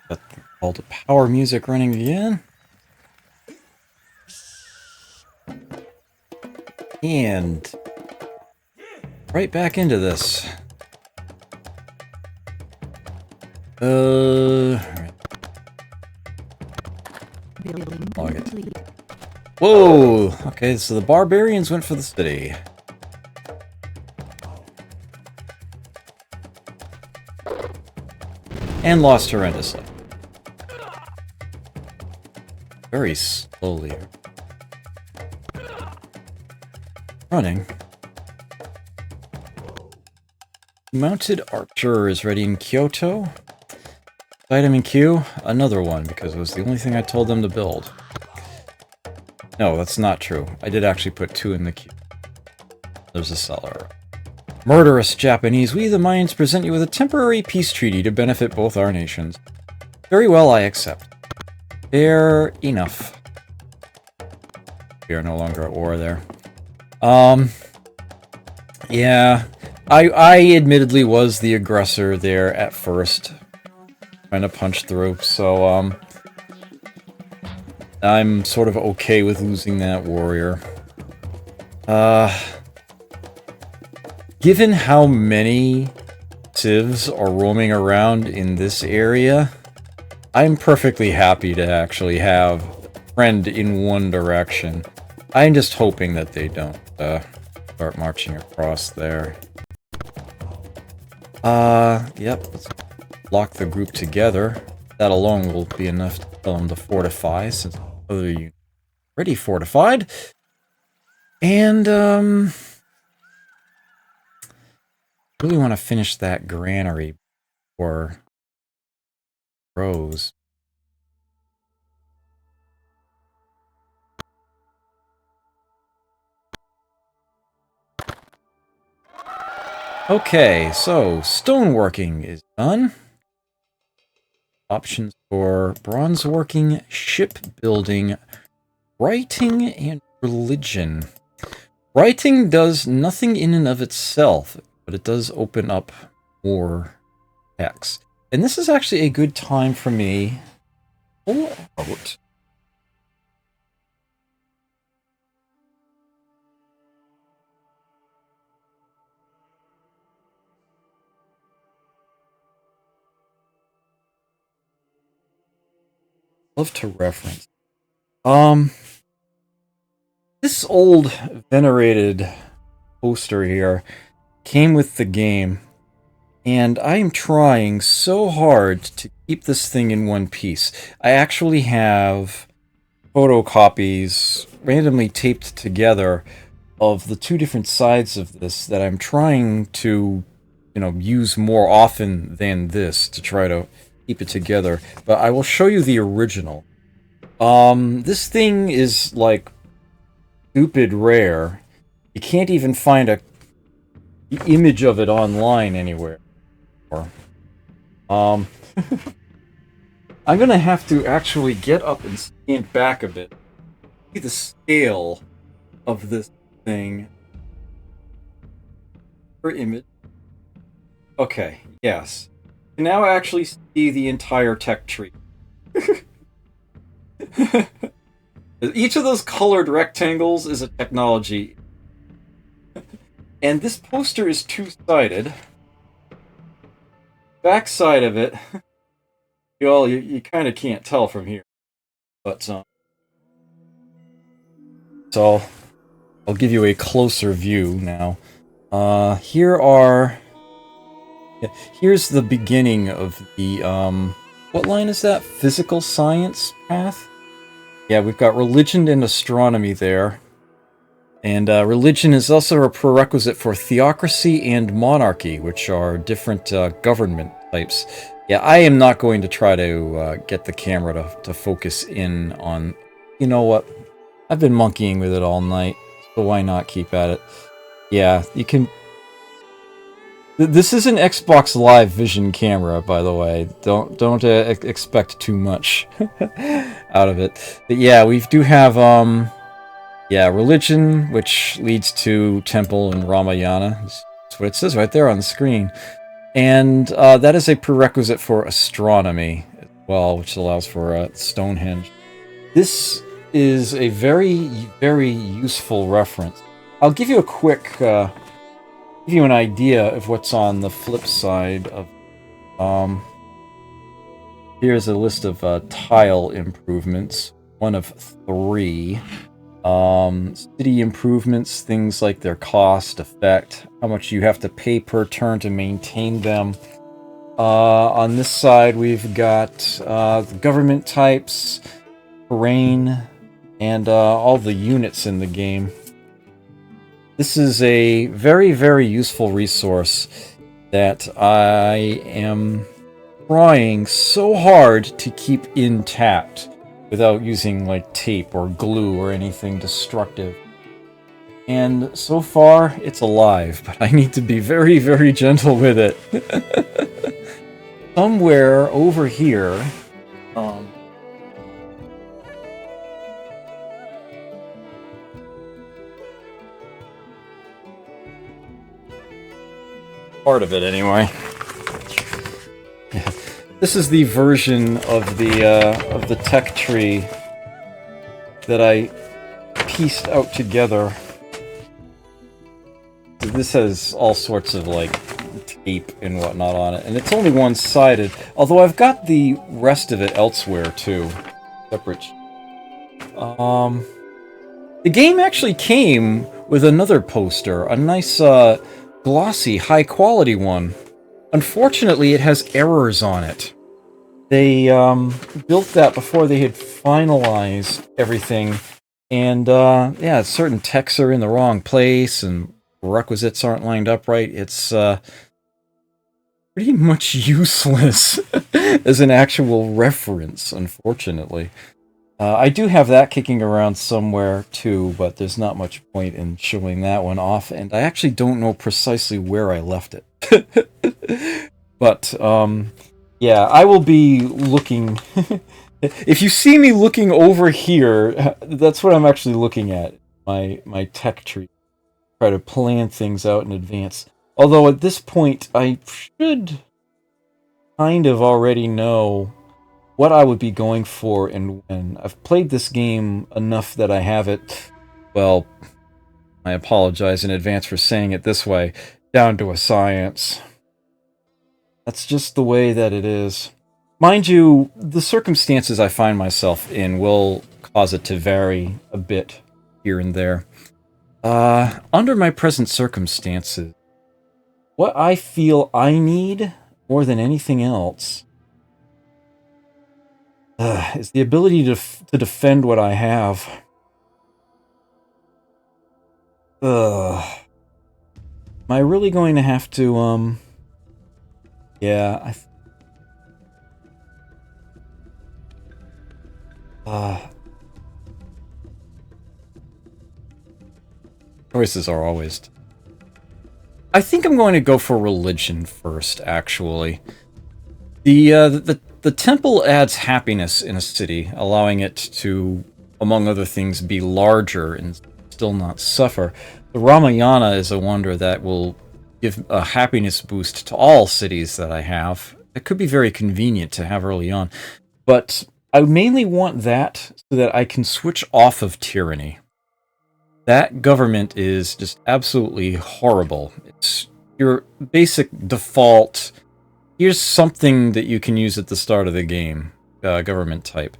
Got all the power music running again. And right back into this. Whoa! Okay, so the barbarians went for the city. And lost horrendously. Very slowly. Running. Mounted archer is ready in Kyoto. Item in queue, another one, because it was the only thing I told them to build. No, that's not true. I did actually put 2 in the queue. There's a seller. Murderous Japanese, we the Mayans present you with a temporary peace treaty to benefit both our nations. Very well, I accept. Fair enough. We are no longer at war there. Yeah. I admittedly was the aggressor there at first. Trying to punch through, so, I'm sort of okay with losing that warrior. Given how many civs are roaming around in this area, I'm perfectly happy to actually have a friend in one direction. I'm just hoping that they don't, start marching across there. Yep, let's lock the group together. That alone will be enough to tell them to fortify, since the other units are already fortified. And, really want to finish that granary before Rose. Okay, so stoneworking is done. Options for bronzeworking, shipbuilding, writing, and religion. Writing does nothing in and of itself, but it does open up more text. And this is actually a good time for me to pull out love to reference. This old venerated poster here came with the game, and I am trying so hard to keep this thing in one piece. I actually have photocopies randomly taped together of the 2 different sides of this that I'm trying to, use more often than this to try to keep it together. But I will show you the original. This thing is, like, stupid rare. You can't even find a image of it online anywhere. I'm gonna have to actually get up and stand back a bit. See the scale of this thing. For image. Okay, yes. You can now actually see the entire tech tree. Each of those colored rectangles is a technology. And this poster is 2-sided. Back side of it, you kind of can't tell from here. But, so, I'll give you a closer view now. Here's the beginning of the, what line is that? Physical science path? Yeah, we've got religion and astronomy there. And religion is also a prerequisite for theocracy and monarchy, which are different government types. Yeah, I am not going to try to get the camera to focus in on... You know what? I've been monkeying with it all night, so why not keep at it? Yeah, you can... This is an Xbox Live Vision camera, by the way. Don't expect too much out of it. But yeah, we do have religion, which leads to temple and Ramayana. That's what it says right there on the screen. And that is a prerequisite for astronomy as well, which allows for Stonehenge. This is a very, very useful reference. I'll give you a quick, give you an idea of what's on the flip side of. Here's a list of tile improvements. One of 3. City improvements, things like their cost, effect, how much you have to pay per turn to maintain them. On this side, we've got the government types, terrain, and all the units in the game. This is a very, very useful resource that I am trying so hard to keep intact without using like tape or glue or anything destructive. And so far, it's alive, but I need to be very, very gentle with it. Somewhere over here, part of it anyway. Yeah. This is the version of the tech tree that I pieced out together. This has all sorts of like tape and whatnot on it, and it's only one-sided. Although I've got the rest of it elsewhere too, separate. The game actually came with another poster, a nice glossy, high-quality one. Unfortunately, it has errors on it. They built that before they had finalized everything, and yeah, certain texts are in the wrong place, and requisites aren't lined up right. It's pretty much useless as an actual reference, unfortunately. I do have that kicking around somewhere too, but there's not much point in showing that one off, and I actually don't know precisely where I left it. But, yeah, I will be looking... If you see me looking over here, that's what I'm actually looking at, my tech tree. Try to plan things out in advance. Although at this point, I should kind of already know what I would be going for and when. I've played this game enough that I have it, well, I apologize in advance for saying it this way, down to a science. That's just the way that it is. Mind you, the circumstances I find myself in will cause it to vary a bit here and there. Under my present circumstances, what I feel I need more than anything else is the ability to defend what I have. Am I really going to have to, yeah, choices are always... I think I'm going to go for religion first, actually. The temple adds happiness in a city, allowing it to, among other things, be larger and still not suffer. The Ramayana is a wonder that will give a happiness boost to all cities that I have. It could be very convenient to have early on. But I mainly want that so that I can switch off of tyranny. That government is just absolutely horrible. It's your basic default... Here's something that you can use at the start of the game. Government type.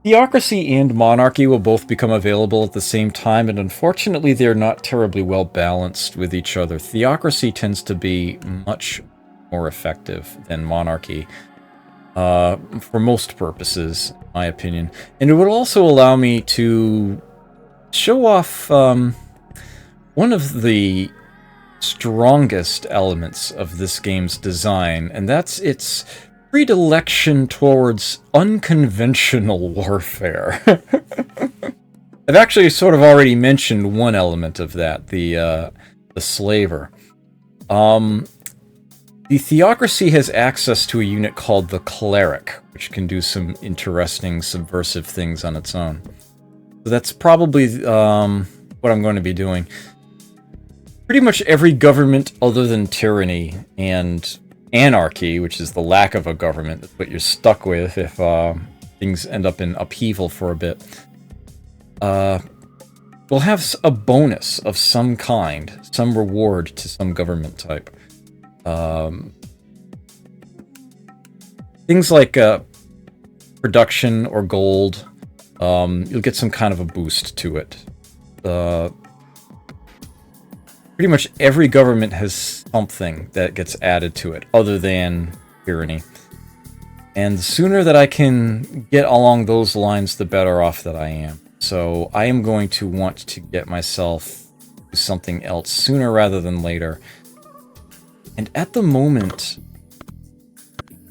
Theocracy and monarchy will both become available at the same time, and unfortunately they're not terribly well balanced with each other. Theocracy tends to be much more effective than monarchy. For most purposes, in my opinion. And it would also allow me to show off one of the strongest elements of this game's design, and that's its predilection towards unconventional warfare. I've actually sort of already mentioned one element of that, the slaver. The theocracy has access to a unit called the cleric, which can do some interesting subversive things on its own. So that's probably what I'm going to be doing. Pretty much every government other than tyranny and anarchy, which is the lack of a government. That's what you're stuck with if things end up in upheaval for a bit. We'll have a bonus of some kind, some reward to some government type. Things like production or gold, you'll get some kind of a boost to it. Pretty much every government has something that gets added to it, other than tyranny. And the sooner that I can get along those lines, the better off that I am. So I am going to want to get myself to something else sooner rather than later. And at the moment,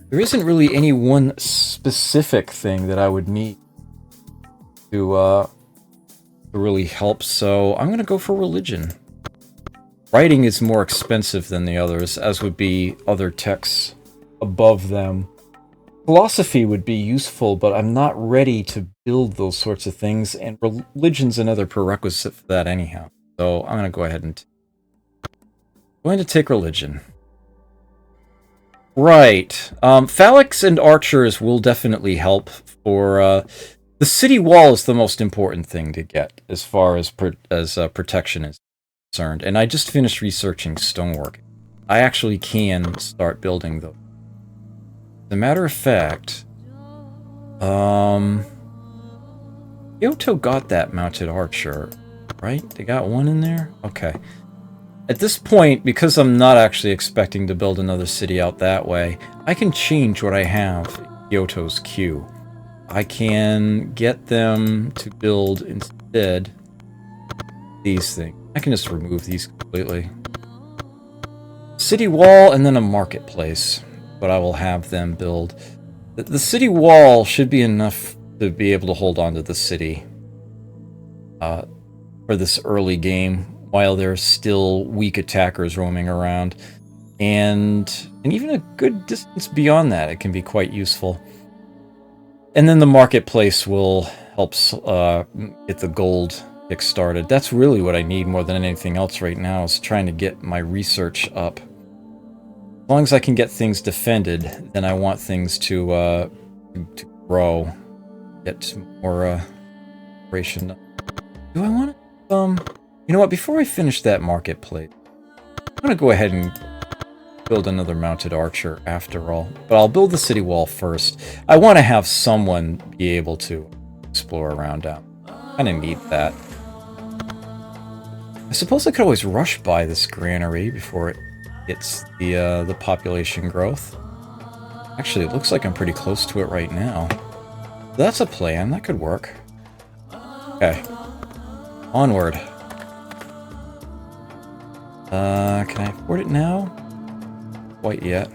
there isn't really any one specific thing that I would need to really help, so I'm going to go for religion. Writing is more expensive than the others, as would be other texts above them. Philosophy would be useful, but I'm not ready to build those sorts of things, and religion's another prerequisite for that anyhow. So I'm going to go ahead and take religion. Right. Phalanx and archers will definitely help for... the city wall is the most important thing to get as far as protection is concerned. And I just finished researching stonework. I actually can start building those. As a matter of fact, Kyoto got that mounted archer, right? They got one in there? Okay. At this point, because I'm not actually expecting to build another city out that way, I can change what I have in Kyoto's queue. I can get them to build instead these things. I can just remove these completely. City wall and then a marketplace, but I will have them build. The city wall should be enough to be able to hold on to the city for this early game, while there's still weak attackers roaming around. And even a good distance beyond that, it can be quite useful. And then the marketplace will help get the gold kick-started. That's really what I need more than anything else right now, is trying to get my research up. As long as I can get things defended, then I want things to grow. Get more operation. Do I want to... You know what, before I finish that marketplace, I'm going to go ahead and build another mounted archer after all. But I'll build the city wall first. I want to have someone be able to explore around down. I kind of need that. I suppose I could always rush by this granary before it hits the population growth. Actually, it looks like I'm pretty close to it right now. That's a plan. That could work. Okay. Onward. Can I afford it now? Quite yet.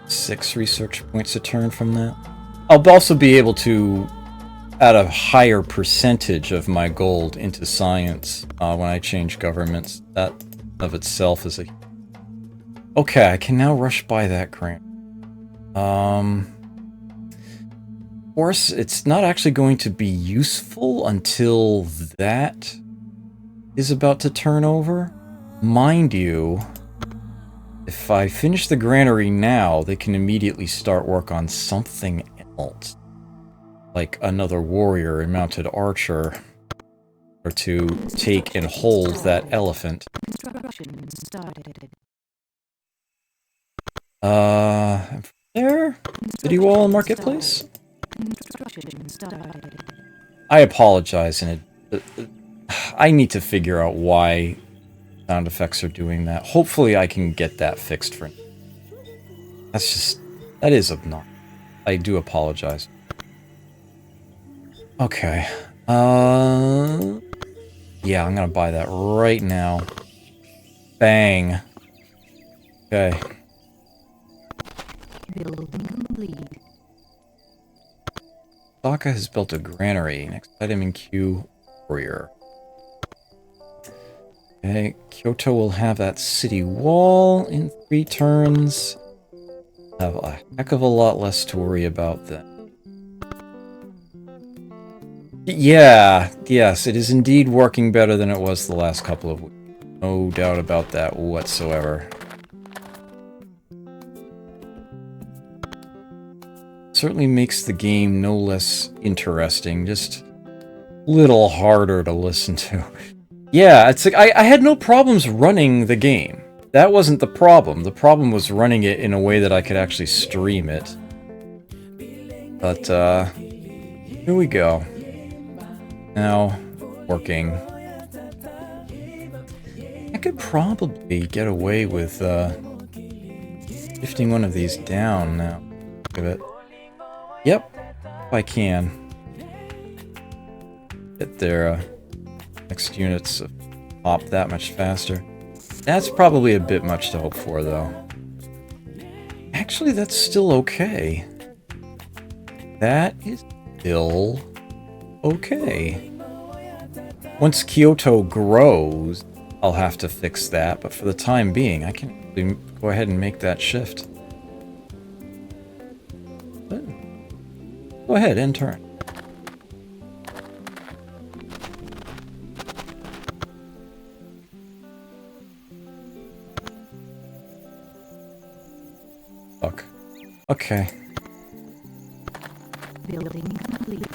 Six research points a turn from that. I'll also be able to add a higher percentage of my gold into science when I change governments. That of itself is a... Okay, I can now rush by that grant. Of course, it's not actually going to be useful until that is about to turn over. Mind you, if I finish the granary now, they can immediately start work on something else. Like another warrior and mounted archer. Or to take and hold that elephant. There? City wall and marketplace? I apologize, and I need to figure out why sound effects are doing that. Hopefully I can get that fixed for... That is obnoxious. I do apologize. Okay. Yeah, I'm gonna buy that right now. Bang. Okay. Saka has built a granary. Next item in queue, warrior. Okay, Kyoto will have that city wall in 3 turns. Have a heck of a lot less to worry about then. Yeah, yes, it is indeed working better than it was the last couple of weeks. No doubt about that whatsoever. Certainly makes the game no less interesting, just a little harder to listen to. Yeah, it's like I had no problems running the game. That wasn't the problem. The problem was running it in a way that I could actually stream it. But, here we go. Now, working. I could probably get away with, shifting one of these down now. Give it. Yep, if I can. Get their, next units up that much faster. That's probably a bit much to hope for, though. Actually, that's still okay. That is still okay. Once Kyoto grows, I'll have to fix that, but for the time being, I can go ahead and make that shift. But go ahead, end turn. Fuck. Okay. Building complete.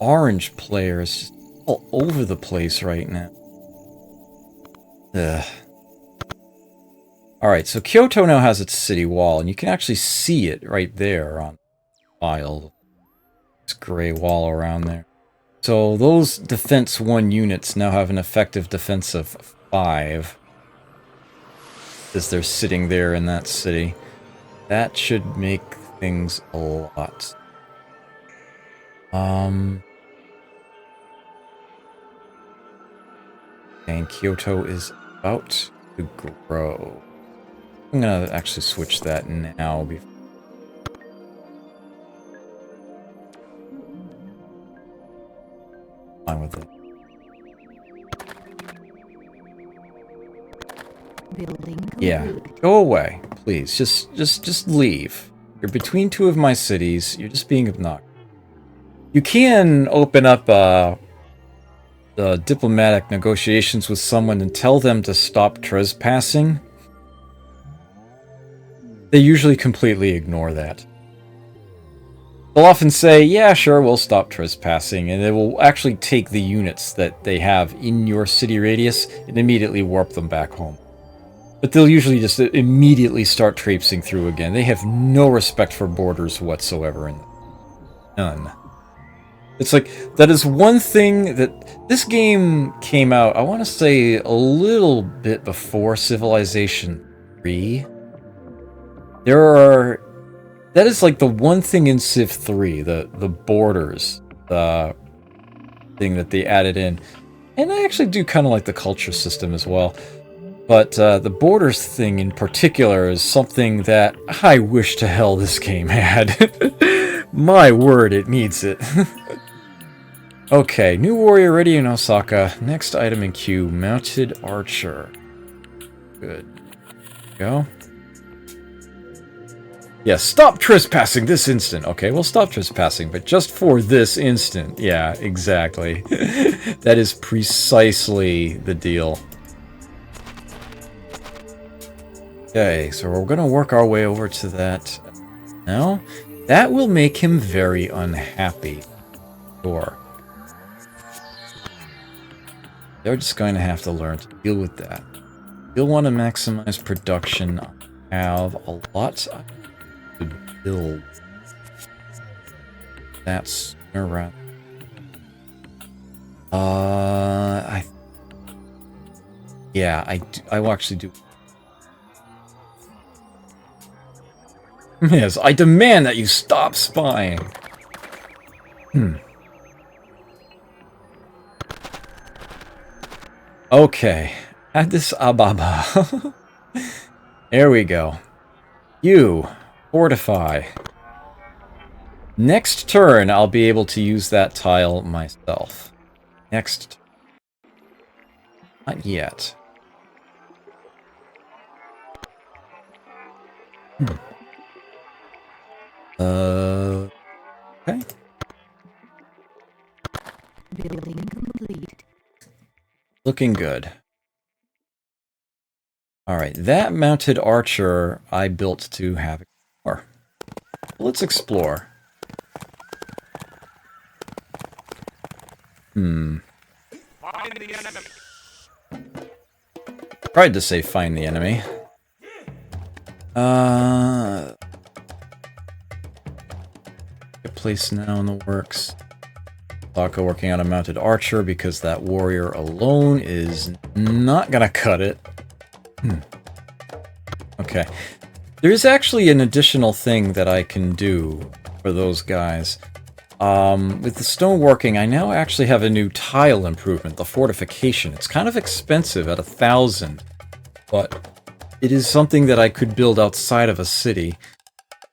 Orange player is just all over the place right now. Ugh. Alright, so Kyoto now has its city wall, and you can actually see it right there on the file. This gray wall around there. So those Defense 1 units now have an effective defense of 5. As they're sitting there in that city. That should make things a lot. And Kyoto is about to grow. I'm gonna actually switch that now. Fine with it. Building complete. Yeah, go away, please. Just leave. You're between two of my cities. You're just being obnoxious. You can open up the diplomatic negotiations with someone and tell them to stop trespassing. They usually completely ignore that. They'll often say, yeah, sure, we'll stop trespassing, and it will actually take the units that they have in your city radius and immediately warp them back home. But they'll usually just immediately start traipsing through again. They have no respect for borders whatsoever. None. It's like, that is one thing that... This game came out, I want to say, a little bit before Civilization 3. That is like the one thing in Civ 3, the borders, the thing that they added in. And I actually do kind of like the culture system as well. But the borders thing in particular is something that I wish to hell this game had. My word, it needs it. Okay, new warrior ready in Osaka. Next item in queue, mounted archer. Good. Go. Yeah, stop trespassing this instant. Okay, we'll stop trespassing, but just for this instant. Yeah, exactly. That is precisely the deal. Okay, so we're gonna work our way over to that now. That will make him very unhappy. Sure. They're just going to have to learn to deal with that. You'll want to maximize production. I have a lot to build. That's around. I will actually do. Yes, I demand that you stop spying. Okay, Addis Ababa. There we go. You, fortify. Next turn, I'll be able to use that tile myself. Next. Not yet. Okay. Building complete. Looking good. Alright, that mounted archer I built to have explore. Let's explore. Find the enemy. Tried to say find the enemy. Good place now in the works. Sokka working on a mounted archer because that warrior alone is not gonna cut it. Okay. There's actually an additional thing that I can do for those guys. With the stoneworking, I now actually have a new tile improvement, the fortification. It's kind of expensive at 1,000, but it is something that I could build outside of a city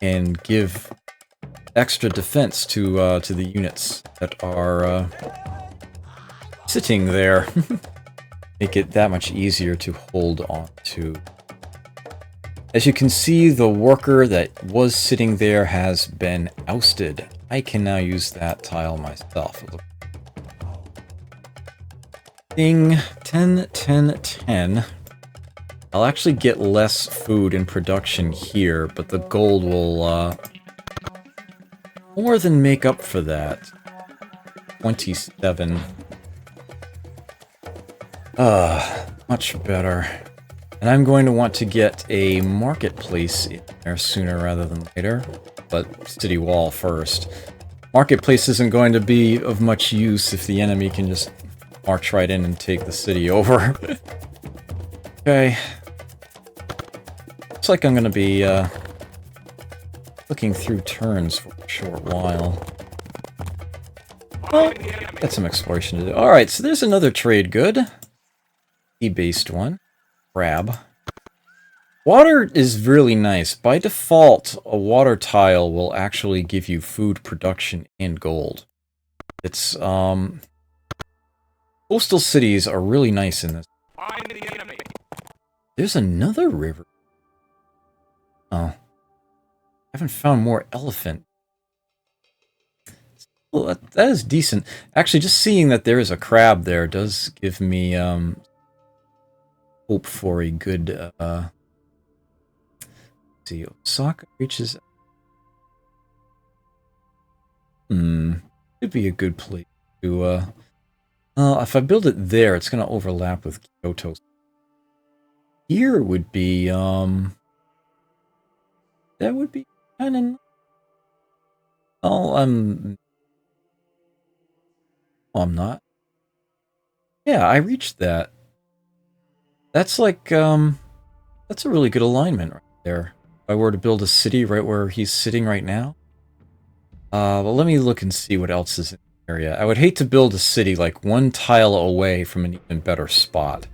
and give extra defense to the units that are sitting there. Make it that much easier to hold on to. As you can see, the worker that was sitting there has been ousted. I can now use that tile myself. Ding, 10, 10, 10. I'll actually get less food in production here, but the gold will more than make up for that. 27. Much better. And I'm going to want to get a marketplace in there sooner rather than later. But city wall first. Marketplace isn't going to be of much use if the enemy can just march right in and take the city over. Okay. Looks like I'm going to be looking through turns for a short while. Well, got some exploration to do. Alright, so there's another trade good. E-based one. Crab. Water is really nice. By default, a water tile will actually give you food production and gold. It's, coastal cities are really nice in this. Find the enemy. There's another river. Oh. I haven't found more elephant. Well, that is decent. Actually, just seeing that there is a crab there does give me, hope for a good, let's see, Osaka reaches... could be a good place to, if I build it there, it's gonna overlap with Kyoto. Here would be, that would be kinda... Oh, I'm not. Yeah, I reached that. That's like, that's a really good alignment right there. If I were to build a city right where he's sitting right now. Well, let me look and see what else is in the area. I would hate to build a city like one tile away from an even better spot.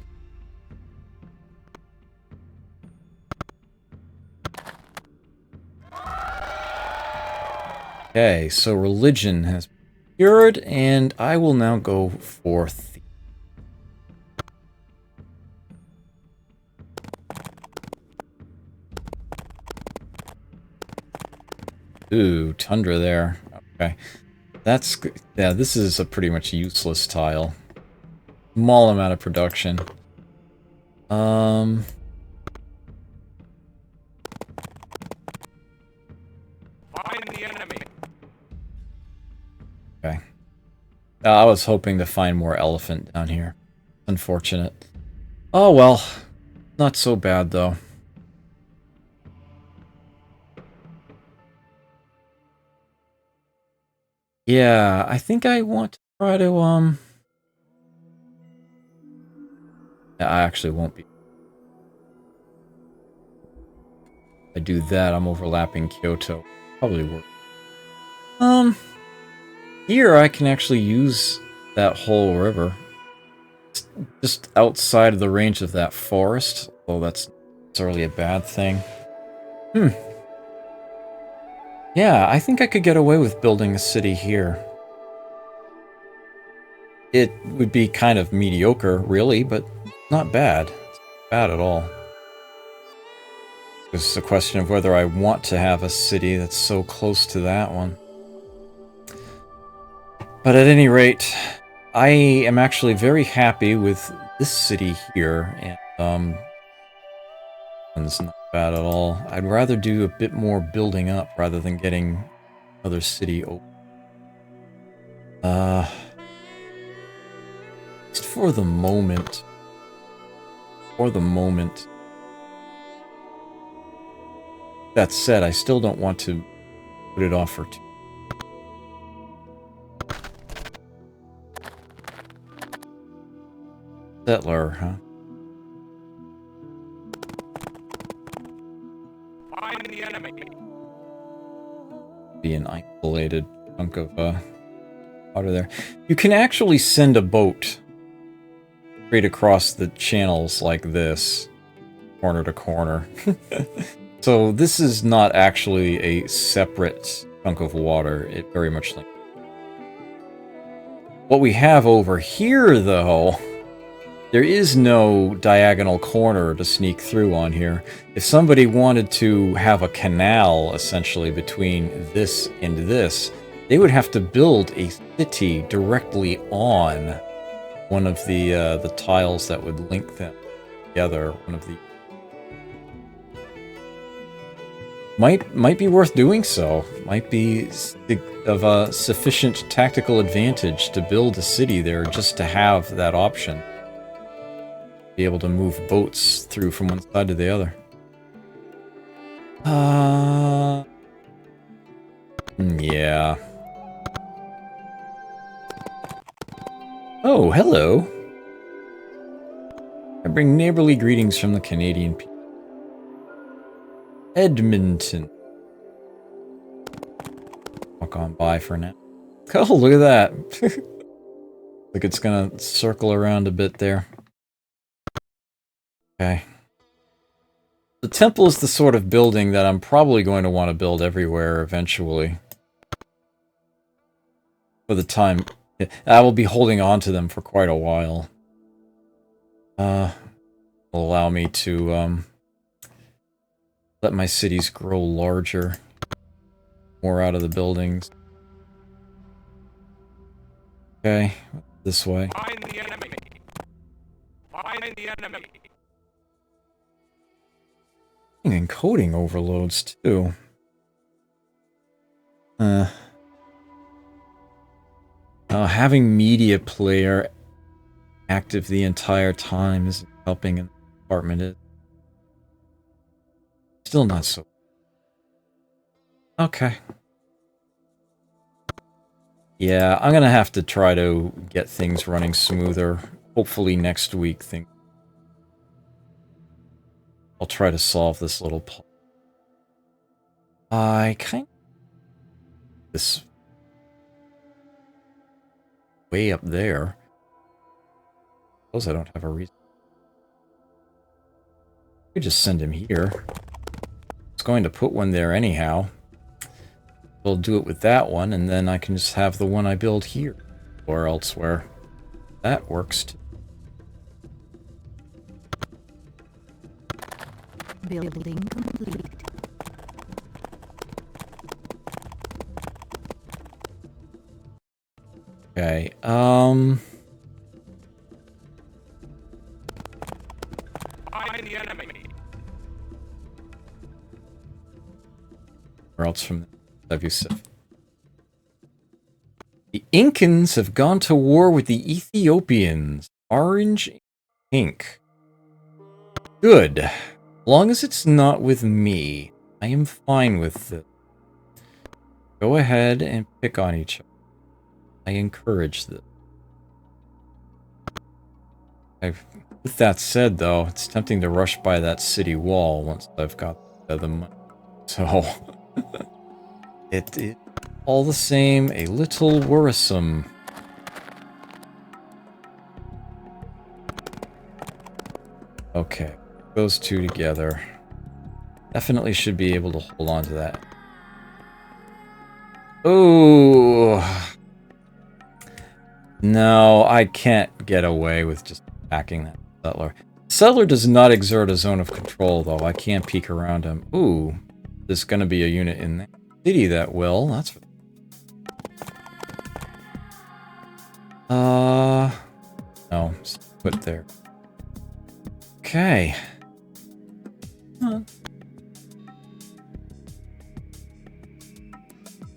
Okay, so religion has been cured, and I will now go for the... Ooh, tundra there. Okay. That's good. Yeah, this is a pretty much useless tile. Small amount of production. Find the enemy. Okay. I was hoping to find more elephant down here. Unfortunate. Oh well. Not so bad though. Yeah, I think I want to try to, yeah, I actually won't be. If I do that, I'm overlapping Kyoto. Probably work. Here I can actually use that whole river. It's just outside of the range of that forest. Oh, that's not necessarily a bad thing. Yeah, I think I could get away with building a city here. It would be kind of mediocre, really, but not bad. It's not bad at all. It's a question of whether I want to have a city that's so close to that one. But at any rate, I am actually very happy with this city here, and it's not bad at all. I'd rather do a bit more building up rather than getting another city open. Just for the moment. That said, I still don't want to put it off for too. Settler, huh? Find the enemy. Be an isolated chunk of water there. You can actually send a boat straight across the channels like this, corner to corner. So this is not actually a separate chunk of water. It very much like what we have over here, though. There is no diagonal corner to sneak through on here. If somebody wanted to have a canal, essentially, between this and this, they would have to build a city directly on one of the tiles that would link them together. One of the might be worth doing so. Might be of a sufficient tactical advantage to build a city there just to have that option. Be able to move boats through from one side to the other. Yeah. Oh, hello. I bring neighborly greetings from the Canadian people. Edmonton. Walk on by for now. Oh, look at that. Like it's gonna circle around a bit there. Okay. The temple is the sort of building that I'm probably going to want to build everywhere eventually. For the time. I will be holding on to them for quite a while. Will allow me to let my cities grow larger. More out of the buildings. Okay, this way. Find the enemy. Find the enemy. And coding overloads too. Having media player active the entire time isn't helping in the department. Is still not so. Okay. Yeah, I'm gonna have to try to get things running smoother. Hopefully next week I'll try to solve this little puzzle. I kind of... This... way up there. I suppose I don't have a reason. I could just send him here. I was going to put one there anyhow. We'll do it with that one, and then I can just have the one I build here. Or elsewhere. That works too. Building complete. Okay, Find the enemy. where else from Yusuf? The Incans have gone to war with the Ethiopians. Orange and pink. Good. As long as it's not with me, I am fine with it. Go ahead and pick on each other. I encourage this. With that said, though, it's tempting to rush by that city wall once I've got the money. So, it all the same, a little worrisome. Okay, those two together. Definitely should be able to hold on to that. Oh. No, I can't get away with just attacking that settler. Settler does not exert a zone of control, though. I can't peek around him. Ooh, there's gonna be a unit in the city that will. That's... No, put there. Okay. Huh.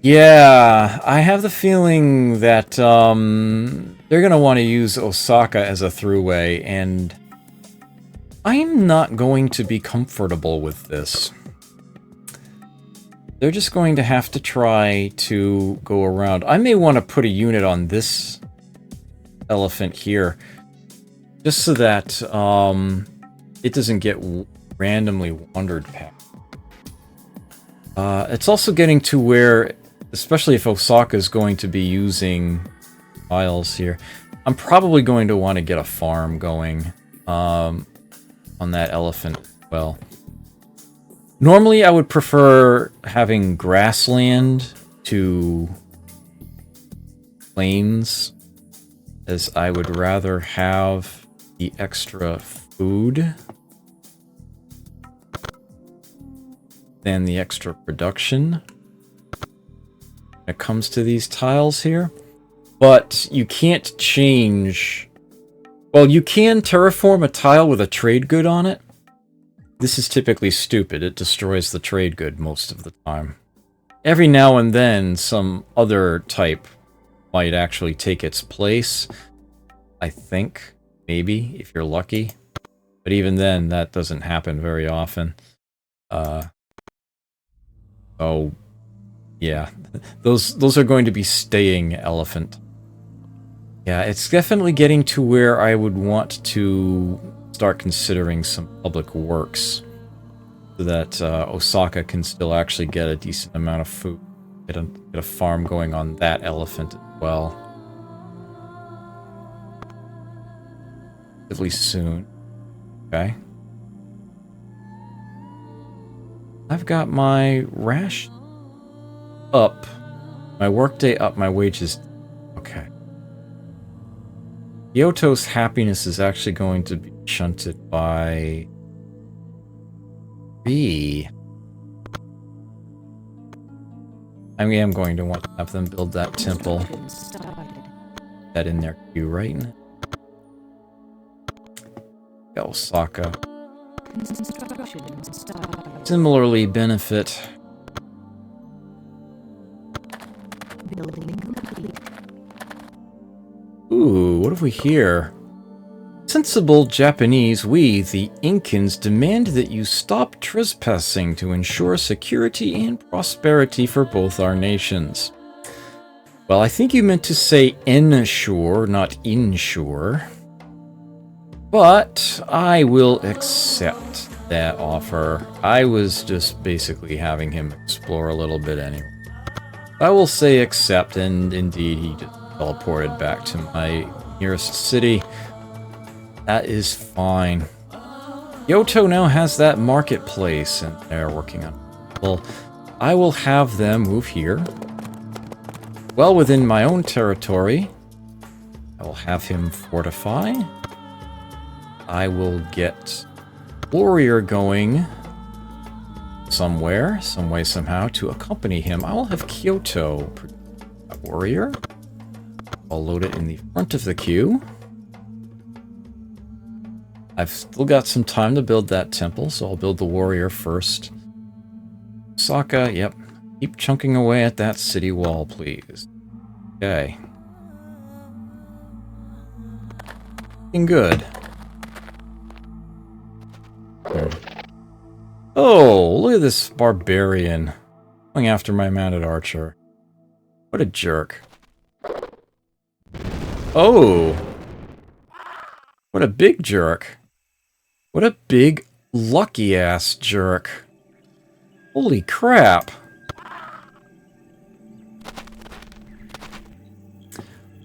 Yeah, I have the feeling that they're gonna want to use Osaka as a throughway, and I'm not going to be comfortable with this. They're just going to have to try to go around. I may want to put a unit on this elephant here, just so that it doesn't get randomly wandered past. It's also getting to where, especially if Osaka is going to be using tiles here, I'm probably going to want to get a farm going on that elephant as well. Normally, I would prefer having grassland to plains, as I would rather have the extra food than the extra production when it comes to these tiles here. But you can't change... Well, you can terraform a tile with a trade good on it. This is typically stupid. It destroys the trade good most of the time. Every now and then, some other type might actually take its place. I think, maybe, if you're lucky. But even then, that doesn't happen very often. Oh, yeah. Those are going to be staying elephant. Yeah, it's definitely getting to where I would want to start considering some public works, so that Osaka can still actually get a decent amount of food. Get a farm going on that elephant as well. At least soon. Okay. I've got my ration up. My workday up, my wages... Okay. Kyoto's happiness is actually going to be shunted by 3. I mean, I'm going to want to have them build that temple. That in their queue right now. Osaka. Similarly benefit. Ooh, what have we here? Sensible Japanese, we, the Incans, demand that you stop trespassing to ensure security and prosperity for both our nations. Well, I think you meant to say ensure, not insure. But I will accept that offer. I was just basically having him explore a little bit anyway. I will say accept, and indeed he just teleported back to my nearest city. That is fine. Kyoto now has that marketplace, and they're working on it. Well, I will have them move here. Well within my own territory. I will have him fortify. I will get warrior going somewhere, some way, somehow, to accompany him. I will have Kyoto produce a warrior. I'll load it in the front of the queue. I've still got some time to build that temple, so I'll build the warrior first. Osaka, yep. Keep chunking away at that city wall, please. Okay. Looking good. Oh, look at this barbarian going after my mounted archer. What a jerk. Oh! What a big jerk. What a big, lucky-ass jerk. Holy crap.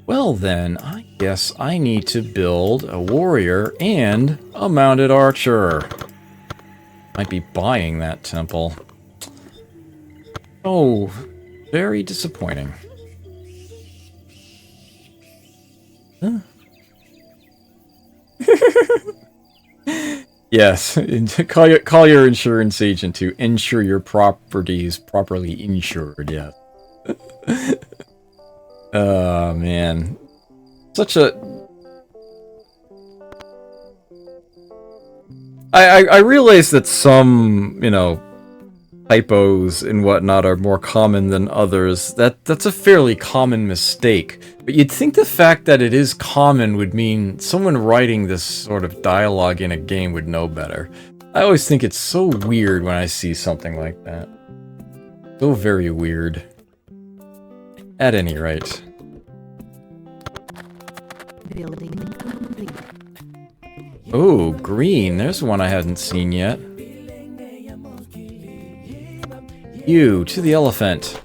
Well then, I guess I need to build a warrior and a mounted archer. Might be buying that temple. Oh, very disappointing. Huh? Yes, call your insurance agent to ensure your property is properly insured. Yes. Oh man, such a. I realize that some typos and whatnot are more common than others. That's a fairly common mistake. But you'd think the fact that it is common would mean someone writing this sort of dialogue in a game would know better. I always think it's so weird when I see something like that. So very weird. At any rate. Building complete. Oh, green. There's one I hadn't seen yet. You, to the elephant.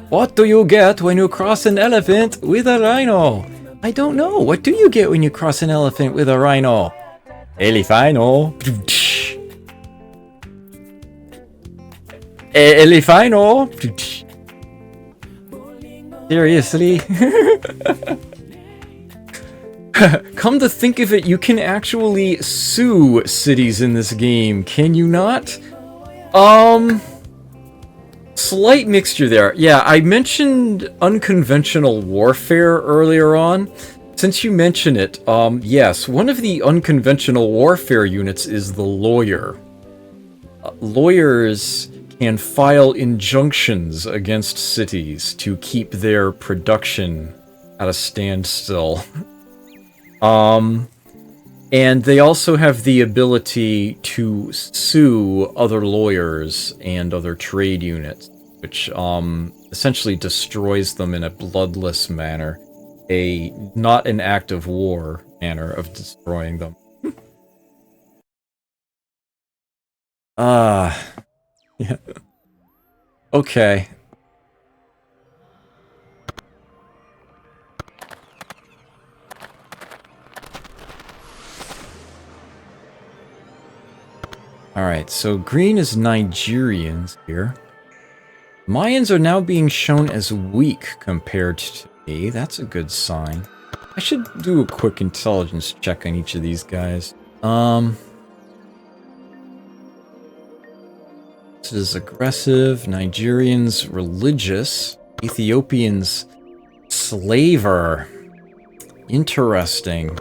What do you get when you cross an elephant with a rhino? I don't know. What do you get when you cross an elephant with a rhino? Elefino. Elefino. Seriously? Come to think of it, you can actually sue cities in this game, can you not? Slight mixture there. Yeah, I mentioned unconventional warfare earlier on. Since you mention it, yes, one of the unconventional warfare units is the lawyer. Lawyers can file injunctions against cities to keep their production at a standstill. And they also have the ability to sue other lawyers and other trade units, which essentially destroys them in a bloodless manner, not an act of war manner of destroying them. Yeah. Okay. Alright, so green is Nigerians here. Mayans are now being shown as weak compared to me. That's a good sign. I should do a quick intelligence check on each of these guys. This is aggressive. Nigerians religious. Ethiopians slaver. Interesting.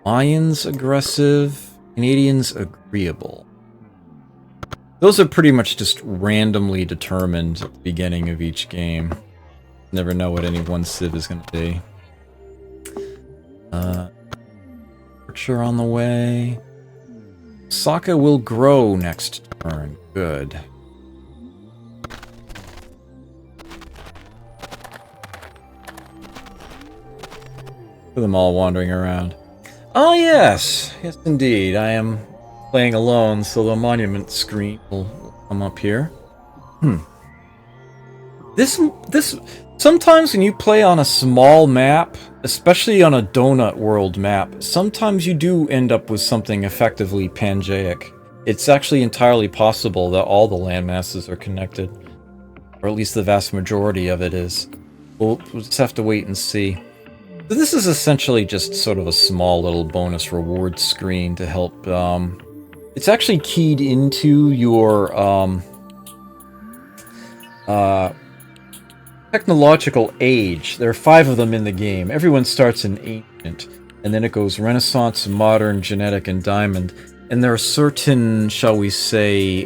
Mayans aggressive. Canadians agreeable. Those are pretty much just randomly determined at the beginning of each game. Never know what any one civ is going to be. Archer on the way. Sokka will grow next turn. Good. Look at them all wandering around. Oh yes! Yes indeed, I am playing alone, so the monument screen will come up here. This sometimes when you play on a small map, especially on a donut world map, sometimes you do end up with something effectively Pangeic. It's actually entirely possible that all the landmasses are connected. Or at least the vast majority of it is. We'll just have to wait and see. So this is essentially just sort of a small little bonus reward screen to help, it's actually keyed into your, technological age. There are 5 of them in the game. Everyone starts in Ancient, and then it goes Renaissance, Modern, Genetic, and Diamond. And there are certain, shall we say,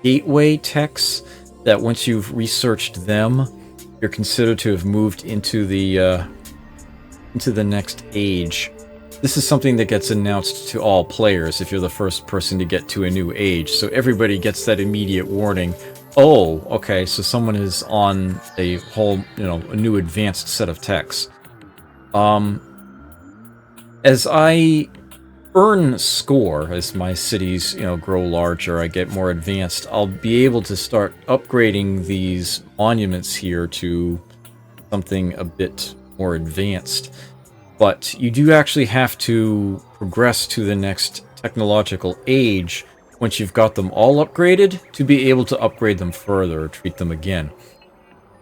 gateway techs that once you've researched them, you're considered to have moved into the next age. This is something that gets announced to all players if you're the first person to get to a new age, so everybody gets that immediate warning. Oh, okay, so someone is on a whole, a new advanced set of techs. As I earn score, as my cities, grow larger, I get more advanced, I'll be able to start upgrading these monuments here to something a bit more advanced. But you do actually have to progress to the next technological age once you've got them all upgraded to be able to upgrade them further or treat them again.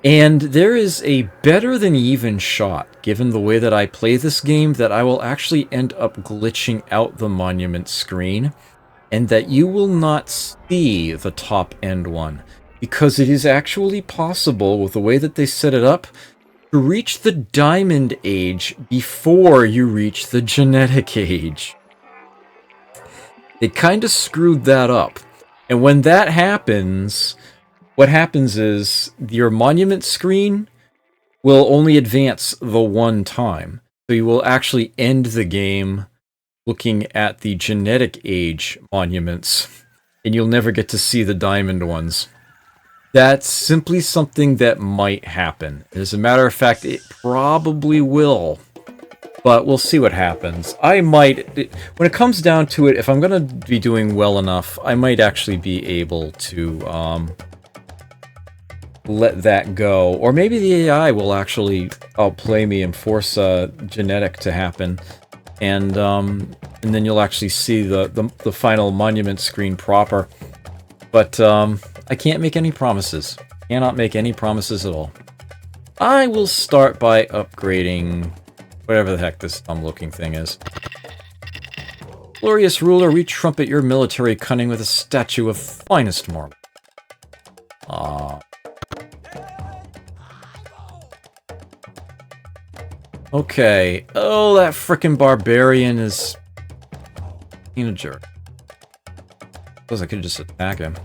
And there is a better than even shot given the way that I play this game, that I will actually end up glitching out the monument screen, and that you will not see the top end one, because it is actually possible, with the way that they set it up, to reach the Diamond Age before you reach the Genetic Age. They kind of screwed that up. And when that happens, what happens is your monument screen will only advance the one time. So you will actually end the game looking at the Genetic Age monuments, and you'll never get to see the diamond ones. That's simply something that might happen. As a matter of fact, it probably will. But we'll see what happens. I might, when it comes down to it, if I'm going to be doing well enough, I might actually be able to let that go. Or maybe the AI will actually outplay me and force genetic to happen. And then you'll actually see the final monument screen proper. But I can't make any promises. Cannot make any promises at all. I will start by upgrading whatever the heck this dumb-looking thing is. Glorious ruler, we trumpet your military cunning with a statue of finest marble. Okay. Oh, that frickin' barbarian is being a jerk. Suppose I could just attack him.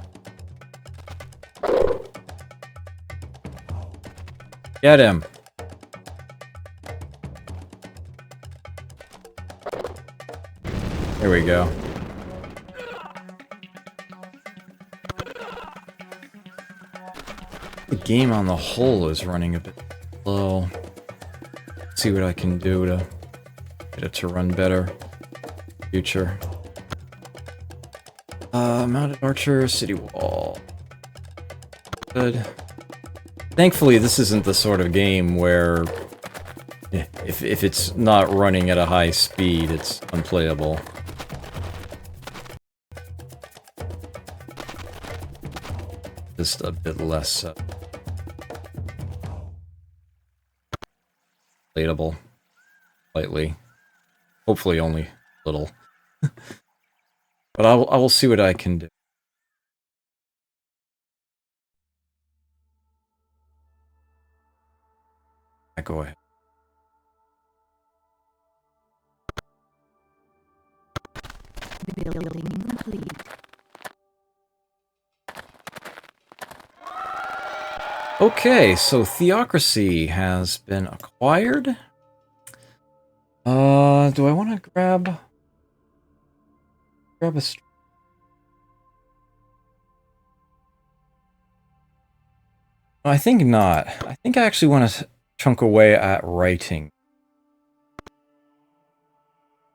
Get him. There we go. The game on the whole is running a bit slow. See what I can do to get it to run better. Future. Mounted archer, city wall. Good. Thankfully, this isn't the sort of game where if it's not running at a high speed, it's unplayable. Just a bit less relatable, slightly. Hopefully only a little. But I will see what I can do. Go ahead. Building complete. Okay, so Theocracy has been acquired. Do I want to grab a... No, I think not. I think I actually want to chunk away at writing.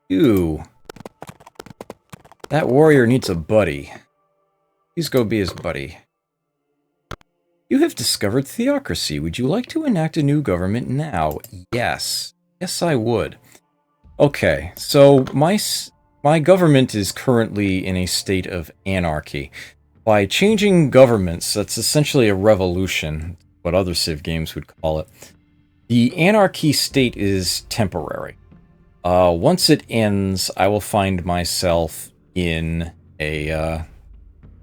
Ew. That warrior needs a buddy. Please go be his buddy. You have discovered Theocracy. Would you like to enact a new government now? Yes. Yes, I would. Okay, so my government is currently in a state of anarchy. By changing governments, that's essentially a revolution, what other Civ games would call it. The anarchy state is temporary. Once it ends, I will find myself in a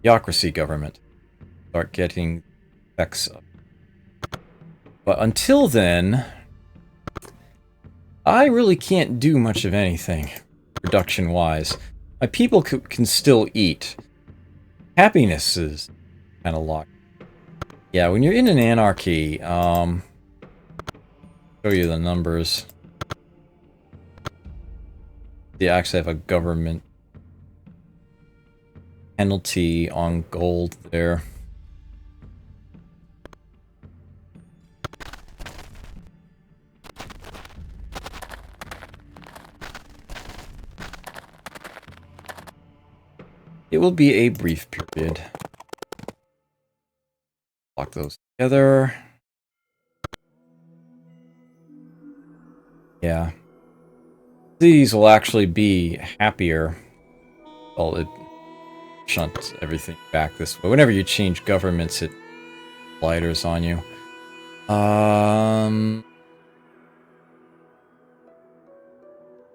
Theocracy government. Start getting effects up. But until then, I really can't do much of anything, production-wise. My people can still eat. Happiness is kind of locked. Yeah, when you're in an anarchy, show you the numbers. They actually have a government penalty on gold there. It will be a brief period. Lock those together. Yeah. These will actually be happier. Well, it shunts everything back this way. Whenever you change governments, it sliders on you.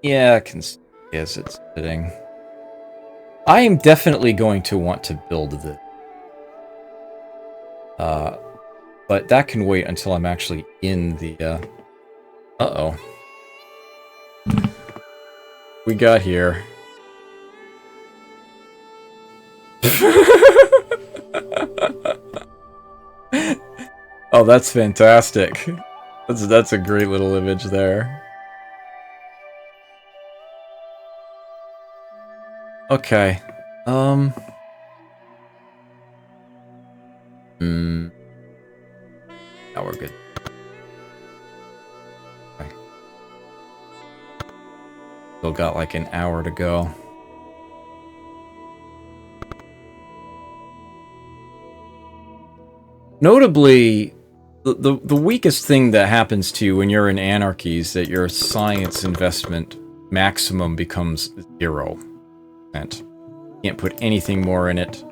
Yeah, I can see as it's sitting. I am definitely going to want to build this. But that can wait until I'm actually in the, uh-oh. We got here. Oh, that's fantastic. That's a great little image there. Okay. Now we're good. Okay. Still got like an hour to go. Notably, the weakest thing that happens to you when you're in Anarchy is that your science investment maximum becomes 0%. Can't put anything more in it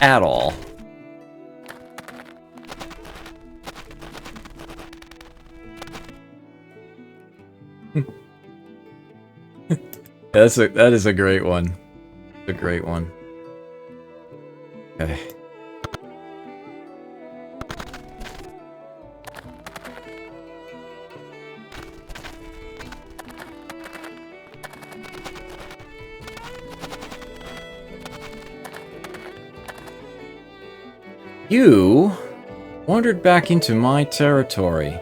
at all. That is a great one. A great one. Okay. You wandered back into my territory.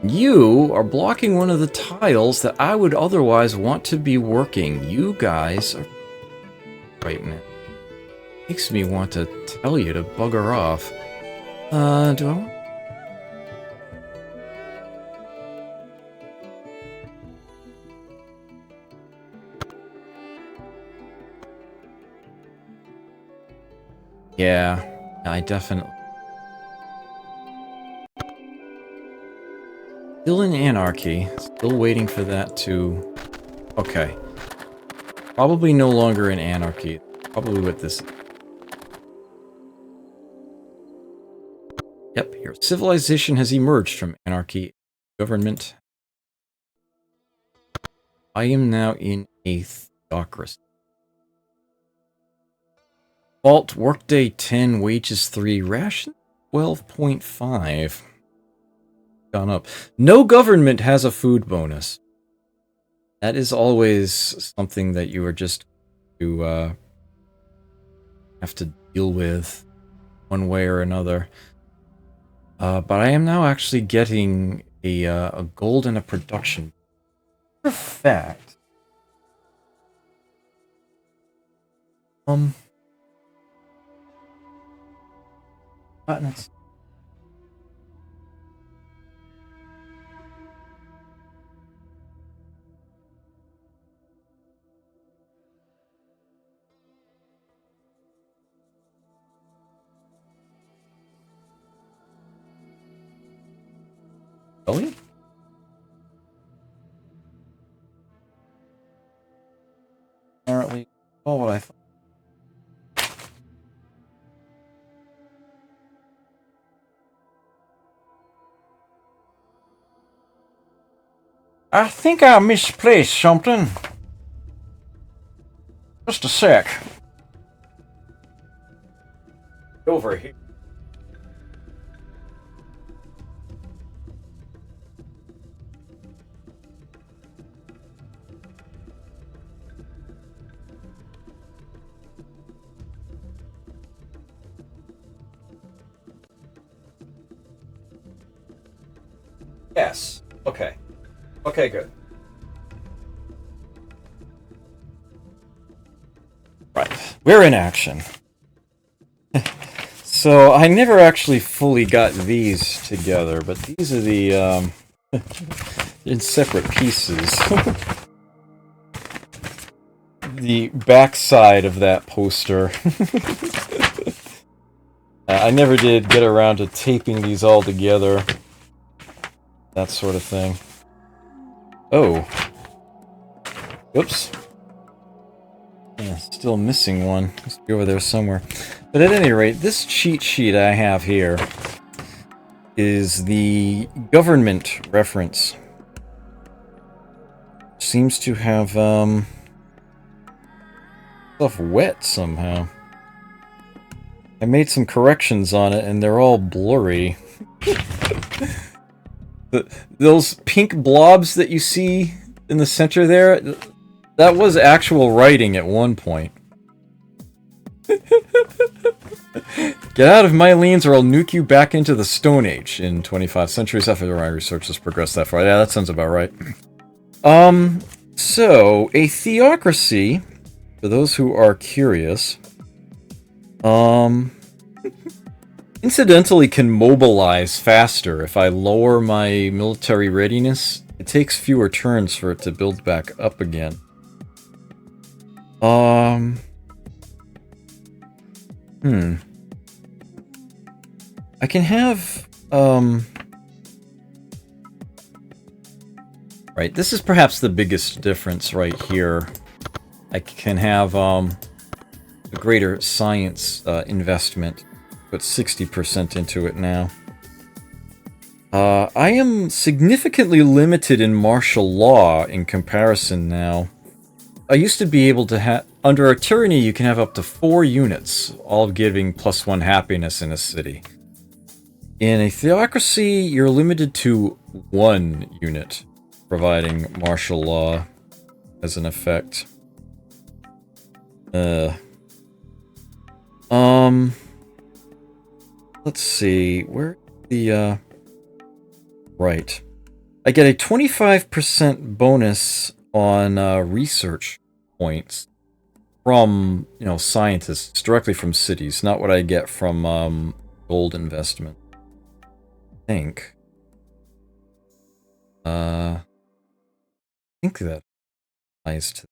You are blocking one of the tiles that I would otherwise want to be working. You guys are... Wait a minute. Makes me want to tell you to bugger off. Do I want... Yeah, I definitely... Still in Anarchy. Still waiting for that to... Okay. Probably no longer in Anarchy. Probably with this... Yep, here. Civilization has emerged from Anarchy. Government. I am now in a theocracy. Vault, workday 10, wages 3, ration 12.5. Gone up. No government has a food bonus. That is always something that you are just to have to deal with one way or another. But I am now actually getting a gold and a production. For a fact. Buttons. Really? Apparently, oh, what I thought. I think I misplaced something. Just a sec. Over here. Yes. Okay. Okay, good. Right. We're in action. So, I never actually fully got these together, but these are the, in separate pieces. The backside of that poster. I never did get around to taping these all together. That sort of thing. Oh. Whoops. Yeah, still missing one. Must be over there somewhere. But at any rate, this cheat sheet I have here is the government reference. seems to have, stuff wet somehow. I made some corrections on it, and they're all blurry. Those pink blobs that you see in the center there, that was actual writing at one point. Get out of my lanes or I'll nuke you back into the Stone Age in 25 centuries after my research has progressed that far. Yeah, that sounds about right. So, a theocracy, for those who are curious, incidentally can mobilize faster. If I lower my military readiness, it takes fewer turns for it to build back up again. I can have, right, this is perhaps the biggest difference right here. I can have, a greater science, investment. Put 60% into it now. I am significantly limited in martial law in comparison now. I used to be able to have... Under a tyranny, you can have up to 4 units, all giving +1 happiness in a city. In a theocracy, you're limited to 1 unit, providing martial law as an effect. Let's see, where the, right. I get a 25% bonus on, research points from, you know, scientists, directly from cities, not what I get from, gold investment. I think that applies to...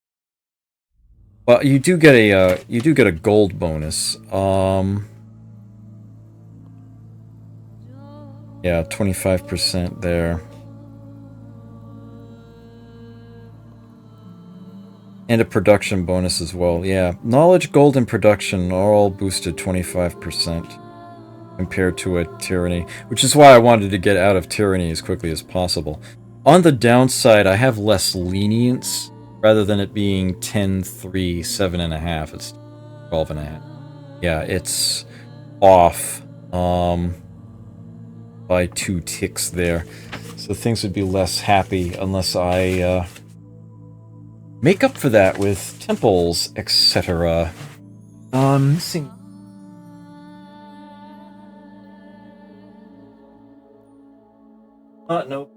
Well, you do get a gold bonus. Yeah, 25% there. And a production bonus as well. Yeah, knowledge, gold, and production are all boosted 25% compared to a tyranny, which is why I wanted to get out of tyranny as quickly as possible. On the downside, I have less lenience. Rather than it being 10, 3, 7.5, it's 12.5. Yeah, it's off by 2 ticks there. So things would be less happy unless I make up for that with temples, etc. Missing... no.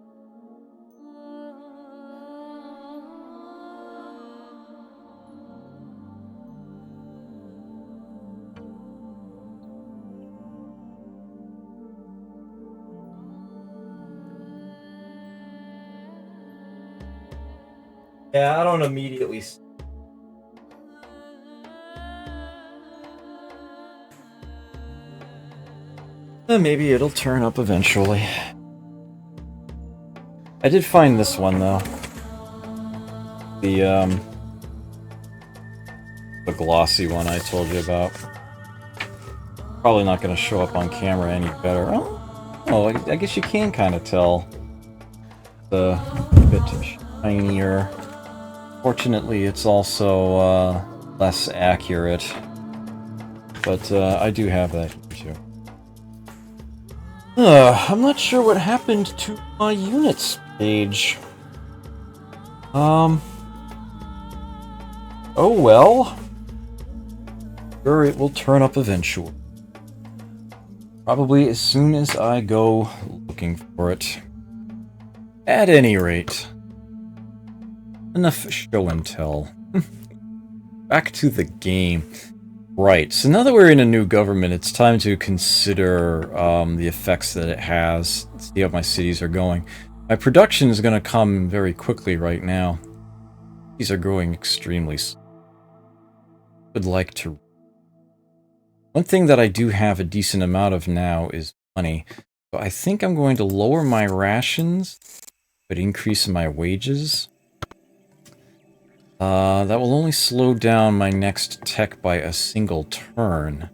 Yeah, I don't immediately... Maybe it'll turn up eventually. I did find this one, though. The glossy one I told you about. Probably not going to show up on camera any better. Oh, I guess you can kind of tell. The bit shinier. Fortunately, it's also less accurate. But I do have that here, too. I'm not sure what happened to my units page. Oh well. Sure, it will turn up eventually. Probably as soon as I go looking for it. At any rate. Enough show and tell. Back to the game. Right, so now that we're in a new government, it's time to consider the effects that it has. See how my cities are going. My production is going to come very quickly right now. These are growing extremely slow. Would like to... One thing that I do have a decent amount of now is money. So I think I'm going to lower my rations, but increase my wages. That will only slow down my next tech by a single turn.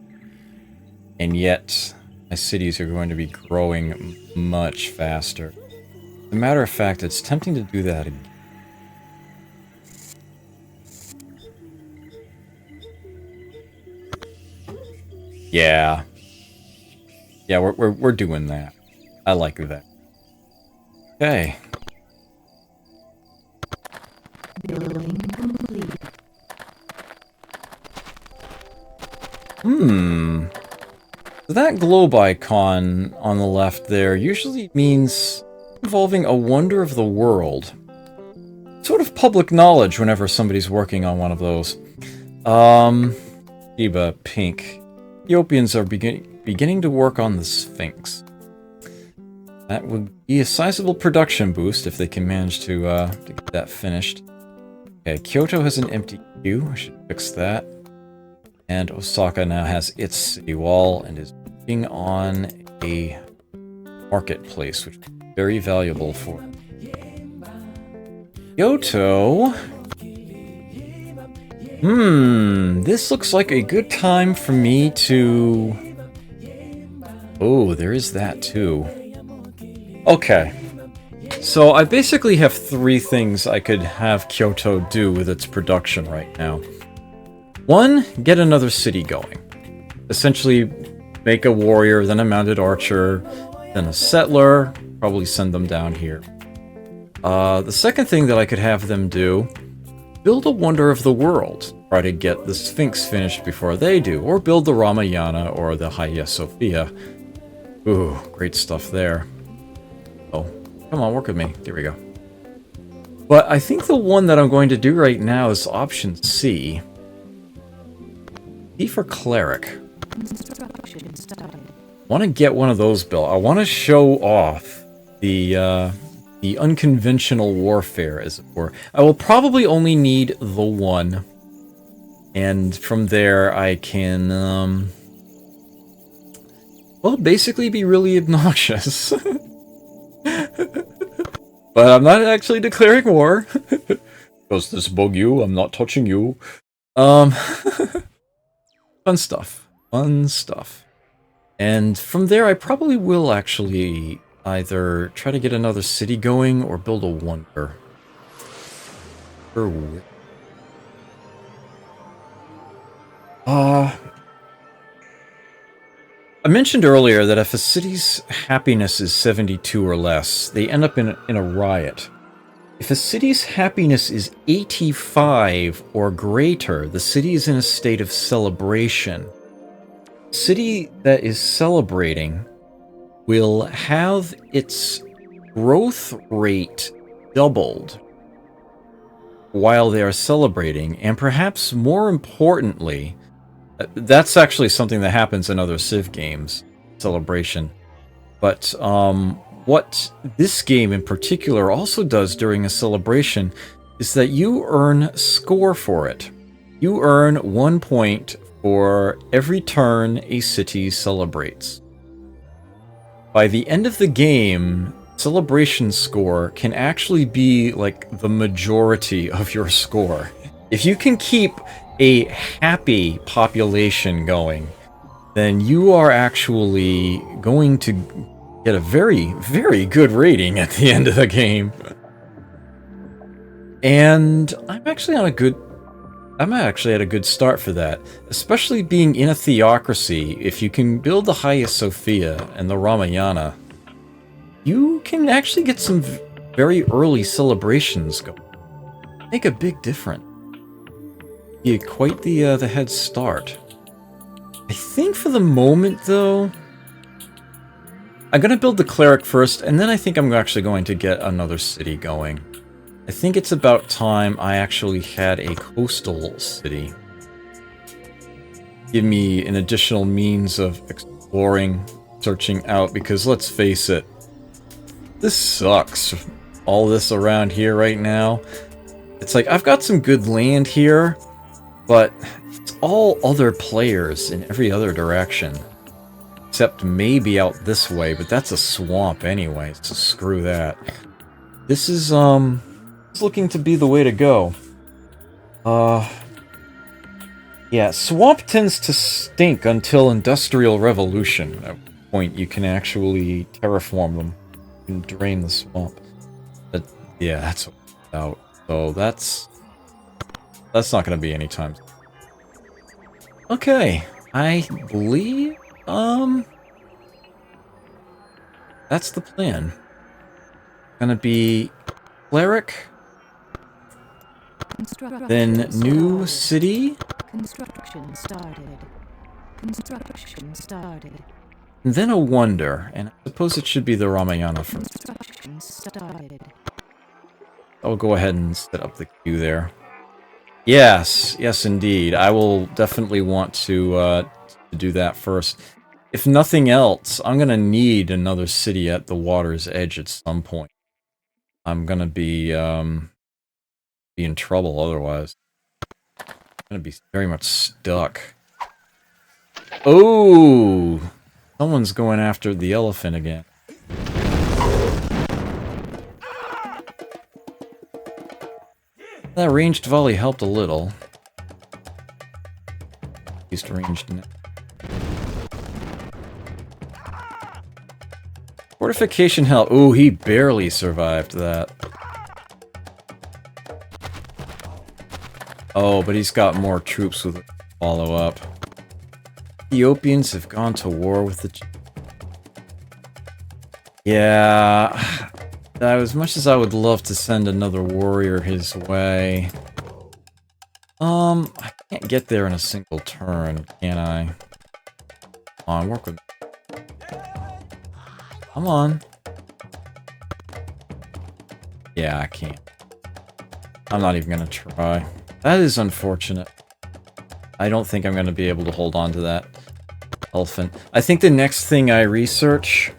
And yet, my cities are going to be growing much faster. As a matter of fact, it's tempting to do that again. Yeah. Yeah, we're doing that. I like that. Okay. Building complete. So that globe icon on the left there usually means involving a wonder of the world. Sort of public knowledge whenever somebody's working on one of those. Shiba, pink. Ethiopians are beginning to work on the Sphinx. That would be a sizable production boost if they can manage to get that finished. Okay, Kyoto has an empty queue. I should fix that. And Osaka now has its city wall and is working on a marketplace, which is very valuable for Kyoto. This looks like a good time for me to... Oh, there is that too. Okay. So I basically have 3 things I could have Kyoto do with its production right now. 1, get another city going. Essentially, make a warrior, then a mounted archer, then a settler, probably send them down here. The second thing that I could have them do, build a wonder of the world. Try to get the Sphinx finished before they do, or build the Ramayana or the Hagia Sophia. Ooh, great stuff there. Oh, come on, work with me. There we go. But I think the one that I'm going to do right now is option C. C for cleric. Construction started. I want to get one of those built. I want to show off the unconventional warfare, as it were. I will probably only need the one. And from there, I can, well, basically be really obnoxious. But I'm not actually declaring war. Does this bug you? I'm not touching you. Fun stuff. Fun stuff. And from there, I probably will actually either try to get another city going or build a wonder. I mentioned earlier that if a city's happiness is 72 or less, they end up in a riot. If a city's happiness is 85 or greater, the city is in a state of celebration. A city that is celebrating will have its growth rate doubled while they are celebrating, and perhaps more importantly, that's actually something that happens in other Civ games, celebration. But what this game in particular also does during a celebration is that you earn score for it. You earn 1 point for every turn a city celebrates. By the end of the game, celebration score can actually be like the majority of your score. If you can keep a happy population going, then you are actually going to get a very, very good rating at the end of the game. And I'm actually at a good start for that, especially being in a theocracy. If you can build the Hagia Sophia and the Ramayana, you can actually get some very early celebrations going. Make a big difference. Yeah, quite the head start. I think for the moment, though, I'm gonna build the cleric first, and then I think I'm actually going to get another city going. I think it's about time I actually had a coastal city. Give me an additional means of exploring, searching out, because let's face it, this sucks. All this around here right now. It's like, I've got some good land here, but it's all other players in every other direction. Except maybe out this way, but that's a swamp anyway, so screw that. This is, it's looking to be the way to go. Yeah, swamp tends to stink until Industrial Revolution. At which point you can actually terraform them and drain the swamp. But yeah, that's what it's about. So that's not going to be any time. Okay, I believe, that's the plan. Gonna be cleric, then new city, Construction started. Construction started. and then a wonder. And I suppose it should be the Ramayana first. Construction started. I'll go ahead and set up the queue there. Yes, yes indeed. I will definitely want to do that first. If nothing else, I'm gonna need another city at the water's edge at some point. I'm gonna be in trouble otherwise. I'm gonna be very much stuck. Oh, someone's going after the elephant again. That ranged volley helped a little. At least ranged. Fortification hell. Ooh, he barely survived that. Oh, but he's got more troops with follow-up. Ethiopians have gone to war with the... Yeah... As much as I would love to send another warrior his way... I can't get there in a single turn, can I? Come on, work with me. Come on. Yeah, I can't. I'm not even gonna try. That is unfortunate. I don't think I'm gonna be able to hold on to that elephant. I think the next thing I research...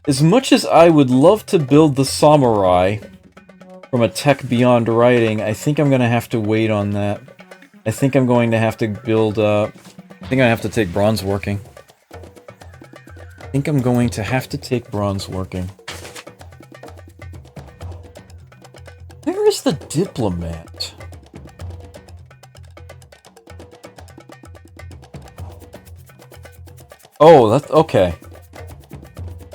as much as I would love to build the samurai from a tech beyond writing, I think I'm gonna have to wait on that. I think I'm going to have to build, I think I have to take bronze working. I think I'm going to have to take bronze working. Where is the diplomat? Oh, that's okay.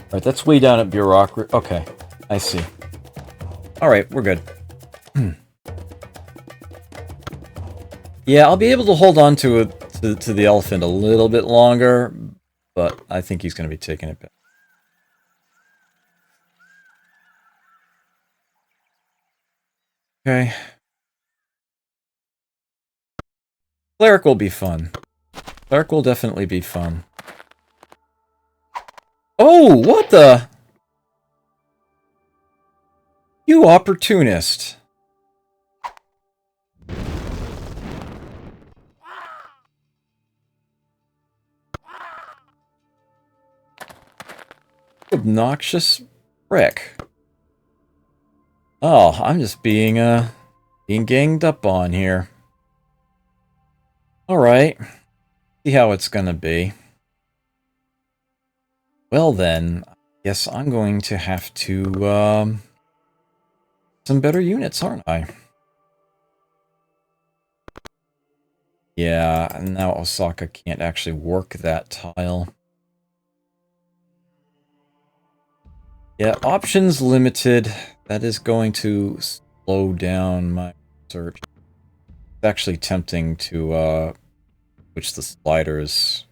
Alright, that's way down at bureaucracy. Okay, I see. Alright, we're good. Yeah, I'll be able to hold on to it, to the elephant a little bit longer, but I think he's going to be taking it back. Okay. Cleric will be fun. Cleric will definitely be fun. Oh, what the? You opportunist. Obnoxious prick. Oh, I'm just being ganged up on here. Alright. See how it's gonna be. Well then, I guess I'm going to have to, some better units, aren't I? Yeah, now Osaka can't actually work that tile. Yeah, options limited. That is going to slow down my search. It's actually tempting to, switch the sliders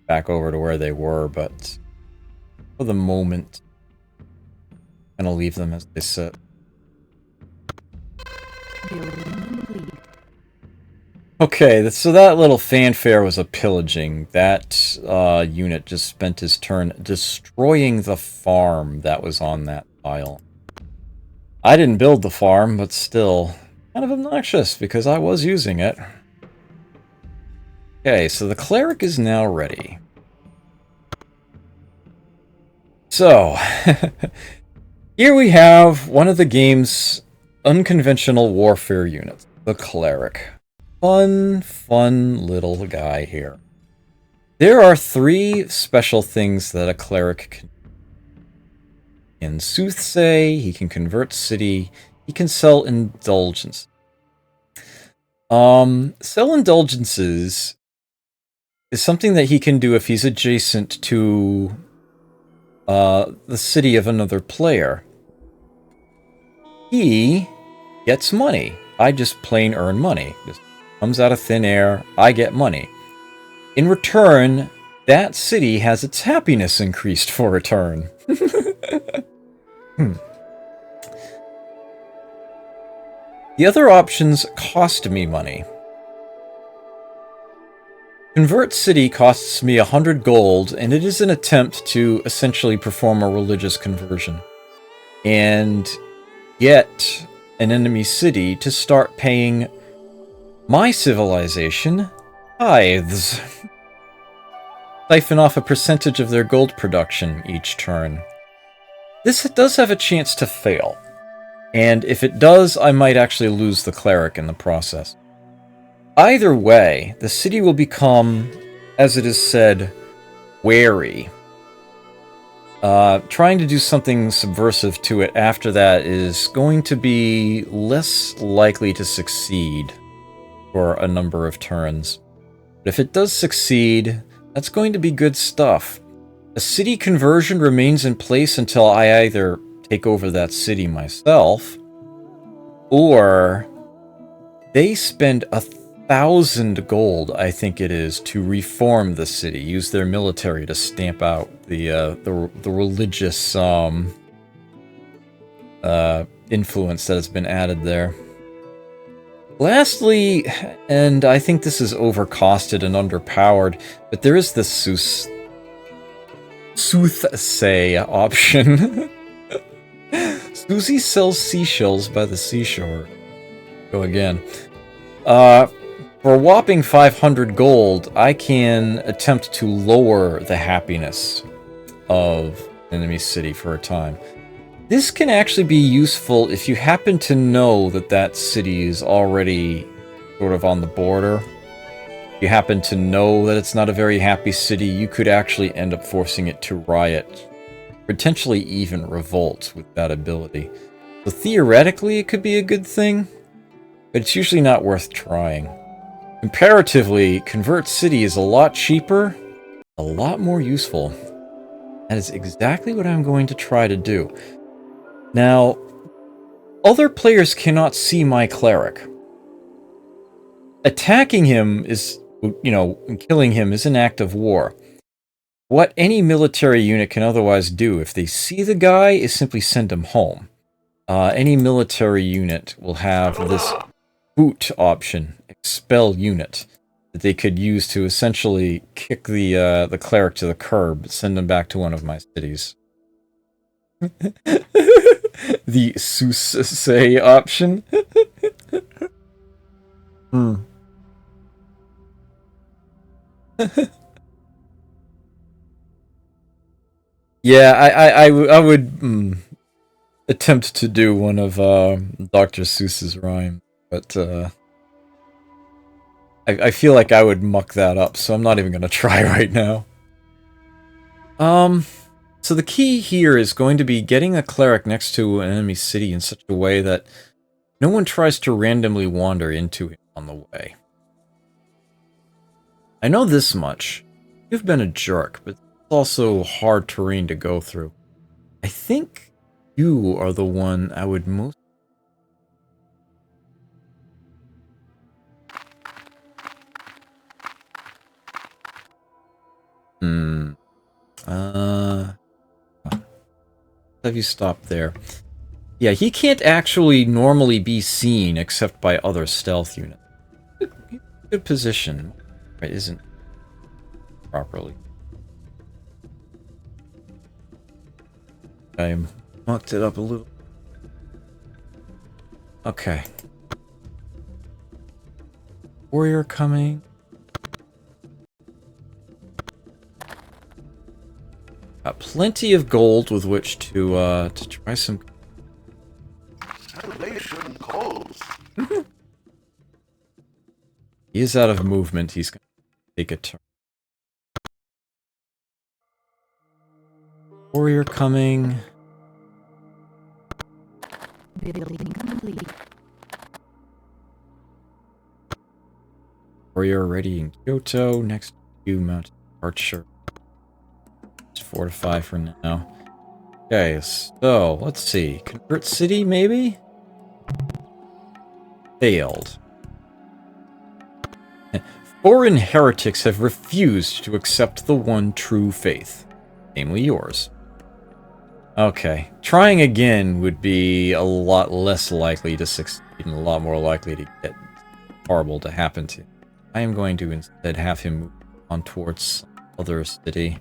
back over to where they were, but for the moment, I'm gonna leave them as they sit. Okay, so that little fanfare was a pillaging. That unit just spent his turn destroying the farm that was on that tile. I didn't build the farm, but still, kind of obnoxious because I was using it. Okay, so the cleric is now ready. So, here we have one of the game's unconventional warfare units, the cleric. Fun little guy here. There are 3 special things that a cleric can do. He can soothsay, he can convert city, he can sell indulgence. Sell indulgences is something that he can do if he's adjacent to the city of another player. He gets money. I just plain earn money. Just comes out of thin air, I get money. In return, that city has its happiness increased for a turn. The other options cost me money. Convert City costs me 100 gold, and it is an attempt to essentially perform a religious conversion. And get an enemy city to start paying my civilization tithes. Siphon off a percentage of their gold production each turn. This does have a chance to fail. And if it does, I might actually lose the cleric in the process. Either way, the city will become, as it is said, wary. Trying to do something subversive to it after that is going to be less likely to succeed for a number of turns. But if it does succeed, that's going to be good stuff. A city conversion remains in place until I either take over that city myself, or they spend 1,000 gold, I think it is, to reform the city. Use their military to stamp out the religious influence that has been added there. Lastly, and I think this is overcosted and underpowered, but there is this soothsay option. Susie sells seashells by the seashore. Go again. For a whopping 500 gold, I can attempt to lower the happiness of enemy city for a time. This can actually be useful if you happen to know that that city is already sort of on the border. If you happen to know that it's not a very happy city, you could actually end up forcing it to riot, potentially even revolt with that ability. So theoretically, it could be a good thing, but it's usually not worth trying. Comparatively, Convert City is a lot cheaper, a lot more useful. That is exactly what I'm going to try to do. Now, other players cannot see my cleric. Attacking him is, and killing him is an act of war. What any military unit can otherwise do if they see the guy is simply send him home. Any military unit will have this boot option, expel unit, that they could use to essentially kick the cleric to the curb, send him back to one of my cities. The soothsay option. Yeah, I would attempt to do one of Dr. Seuss's rhymes, but I feel like I would muck that up, so I'm not even going to try right now. So the key here is going to be getting a cleric next to an enemy city in such a way that no one tries to randomly wander into him on the way. I know this much. You've been a jerk, but it's also hard terrain to go through. I think you are the one I would most... Have you stopped there? Yeah, he can't actually normally be seen except by other stealth units. Good position. Right, isn't properly. I mucked it up a little. Okay. Warrior coming. Got plenty of gold with which to try some. Salvation calls. He is out of movement. He's going to take a turn. Warrior coming. Building complete. Warrior ready in Kyoto. Next to you, Mountain Archer. It's 4 to 5 for now. Okay, so let's see. Convert City, maybe? failed. Foreign heretics have refused to accept the one true faith, namely yours. Okay, trying again would be a lot less likely to succeed and a lot more likely to get horrible to happen to. I am going to instead have him move on towards some other city.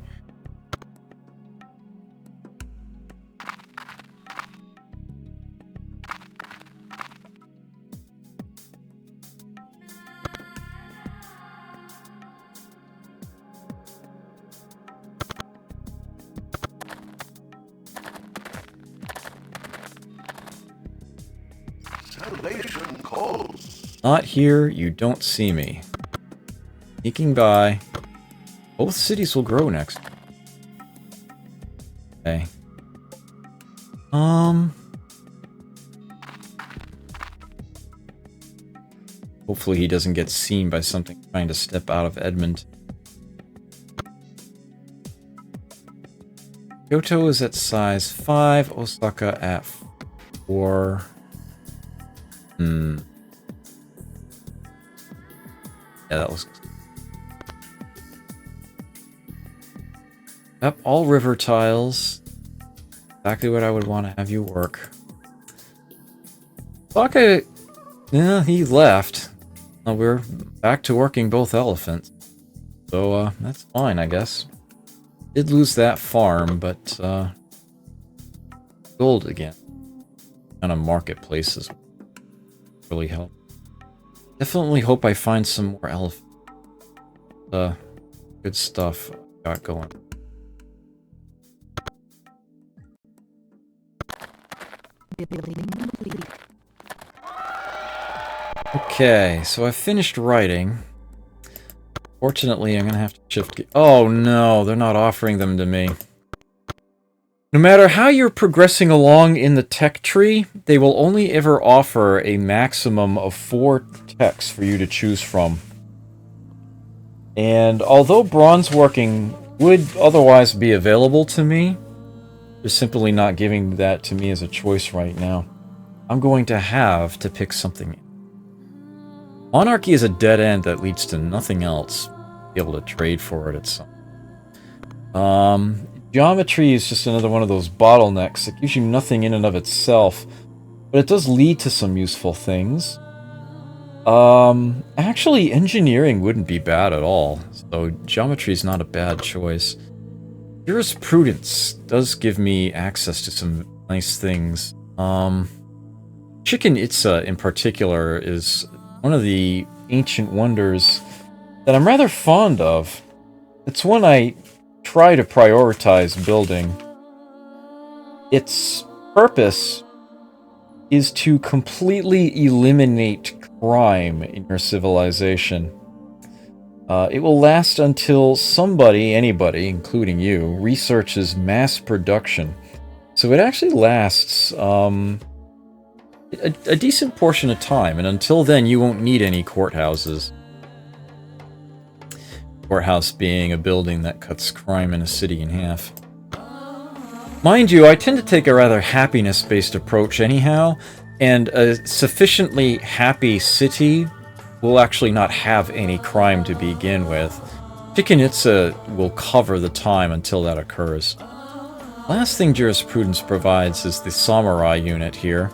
Salvation calls. Not here, you don't see me. Sneaking by. Both cities will grow next. Okay. Hopefully he doesn't get seen by something trying to step out of Edmond. Kyoto is at size 5, Osaka at 4. Yeah, that looks... Yep, all river tiles. Exactly what I would want to have you work. Osaka... Yeah, he left. We're back to working both elephants. So, that's fine, I guess. Did lose that farm, but, gold again. Kind of marketplaces really help. Definitely hope I find some more elephants. Good stuff got going. Building complete. Okay, so I finished writing. Fortunately, I'm gonna have to shift... Oh no, they're not offering them to me. No matter how you're progressing along in the tech tree, they will only ever offer a maximum of 4 techs for you to choose from. And although bronze working would otherwise be available to me, they're simply not giving that to me as a choice right now. I'm going to have to pick something. Monarchy is a dead end that leads to nothing else. Be able to trade for it at some. Geometry is just another one of those bottlenecks that gives you nothing in and of itself, but it does lead to some useful things. Actually, engineering wouldn't be bad at all, so geometry is not a bad choice. Jurisprudence does give me access to some nice things. Chichen Itza in particular is one of the ancient wonders that I'm rather fond of. It's one I try to prioritize building. Its purpose is to completely eliminate crime in your civilization. It will last until somebody, anybody, including you, researches mass production. So it actually lasts a decent portion of time, and until then you won't need any courthouses. Courthouse being a building that cuts crime in a city in half. Mind you, I tend to take a rather happiness-based approach anyhow, and a sufficiently happy city will actually not have any crime to begin with. Chichen Itza will cover the time until that occurs. Last thing Jurisprudence provides is the Samurai unit here,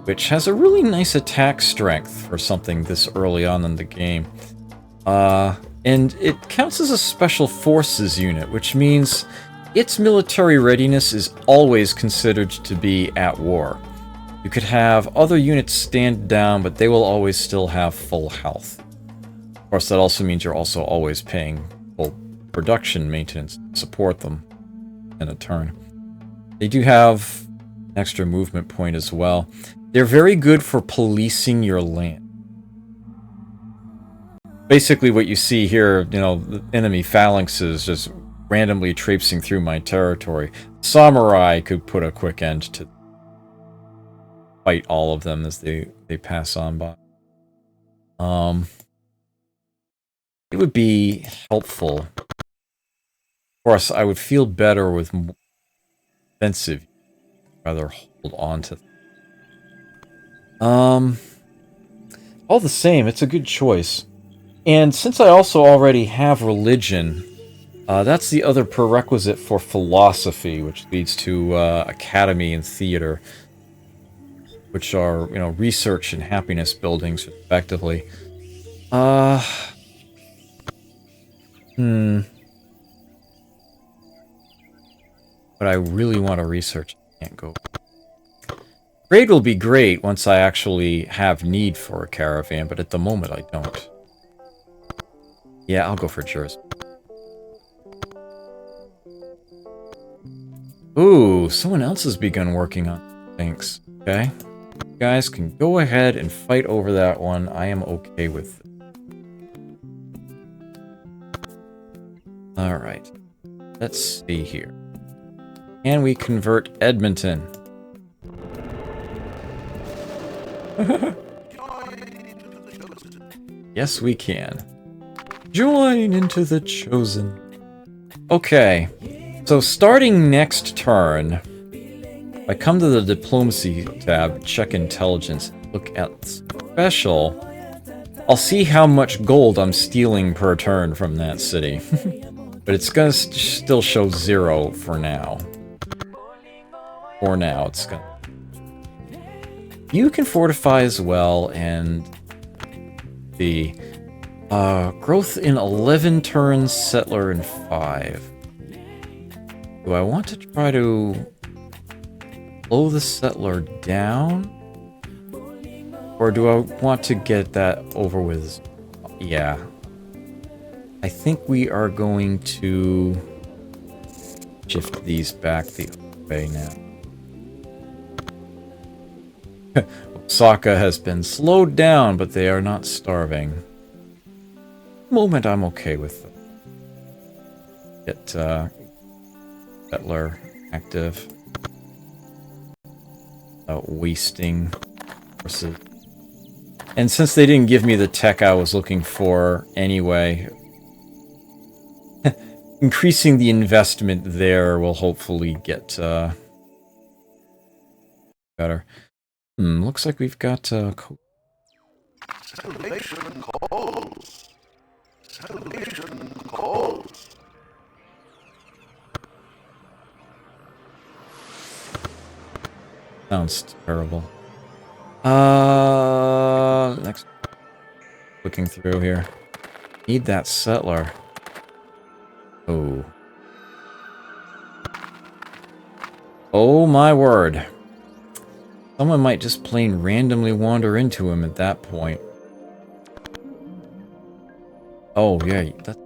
which has a really nice attack strength for something this early on in the game. And it counts as a Special Forces unit, which means its military readiness is always considered to be at war. You could have other units stand down, but they will always still have full health. Of course, that also means you're also always paying full production maintenance to support them in a turn. They do have an extra movement point as well. They're very good for policing your land. Basically what you see here, you know, the enemy phalanxes just randomly traipsing through my territory. Samurai could put a quick end to fight all of them as they pass on by. It would be helpful. Of course, I would feel better with more defensive, rather hold on to them. All the same, it's a good choice. And since I also already have religion, that's the other prerequisite for philosophy, which leads to academy and theater, which are, research and happiness buildings, respectively. But I really want to research. I can't go. Trade will be great once I actually have need for a caravan, but at the moment I don't. Yeah, I'll go for jurisdiction. Ooh, someone else has begun working on things. Okay. You guys can go ahead and fight over that one. I am okay with it. Alright. Let's see here. Can we convert Edmonton? Yes, we can. Join into the Chosen. Okay. So starting next turn, I come to the Diplomacy tab, check Intelligence, look at Special. I'll see how much gold I'm stealing per turn from that city. But it's gonna still show 0 for now. For now, it's gonna... You can fortify as well, and the growth in 11 turns, settler in 5. Do I want to try to slow the settler down? Or do I want to get that over with? Yeah. I think we are going to shift these back the other way now. Osaka has been slowed down, but they are not starving. Moment I'm okay with them. Get settler active. Without wasting resources. And since they didn't give me the tech I was looking for anyway, increasing the investment there will hopefully get better. Looks like we've got Salvation calls. Salvation calls. Sounds terrible. Next. Looking through here. Need that settler. Oh. Oh my word. Someone might just plain randomly wander into him at that point. Oh, yeah, that's,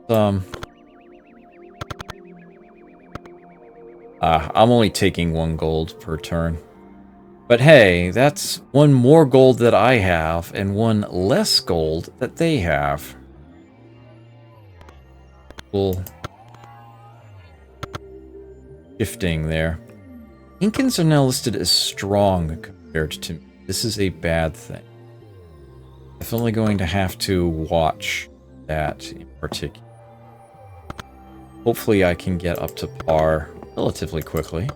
I'm only taking 1 gold per turn. But hey, that's 1 more gold that I have, and 1 less gold that they have. Cool. Shifting there. Incans are now listed as strong compared to me. This is a bad thing. Definitely going to have to watch that in particular. Hopefully I can get up to par relatively quickly.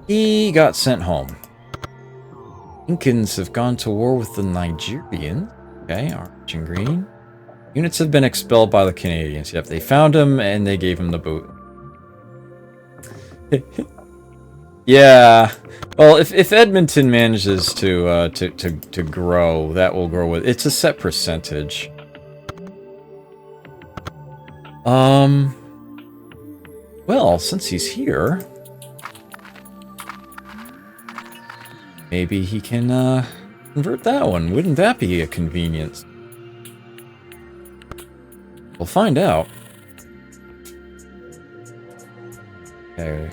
He got sent home. Incans have gone to war with the Nigerians. Okay, orange and green. Units have been expelled by the Canadians. Yep, they found him and they gave him the boot. Yeah. Well, if Edmonton manages to grow, that will grow with... It's a set percentage. Well, since he's here... Maybe he can, convert that one. Wouldn't that be a convenience? We'll find out. Okay.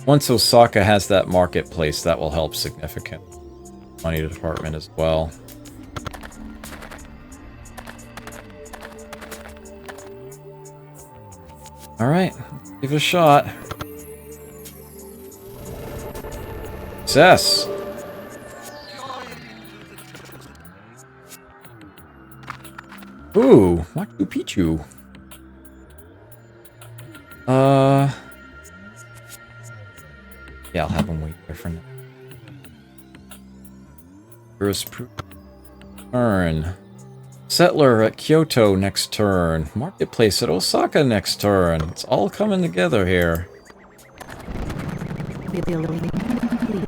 Once Osaka has that marketplace, that will help significantly. Money department as well. Alright, give it a shot. Success! Ooh, Machu Picchu. Yeah, I'll have him wait there for now. First turn. Settler at Kyoto next turn. Marketplace at Osaka next turn. It's all coming together here. Building complete.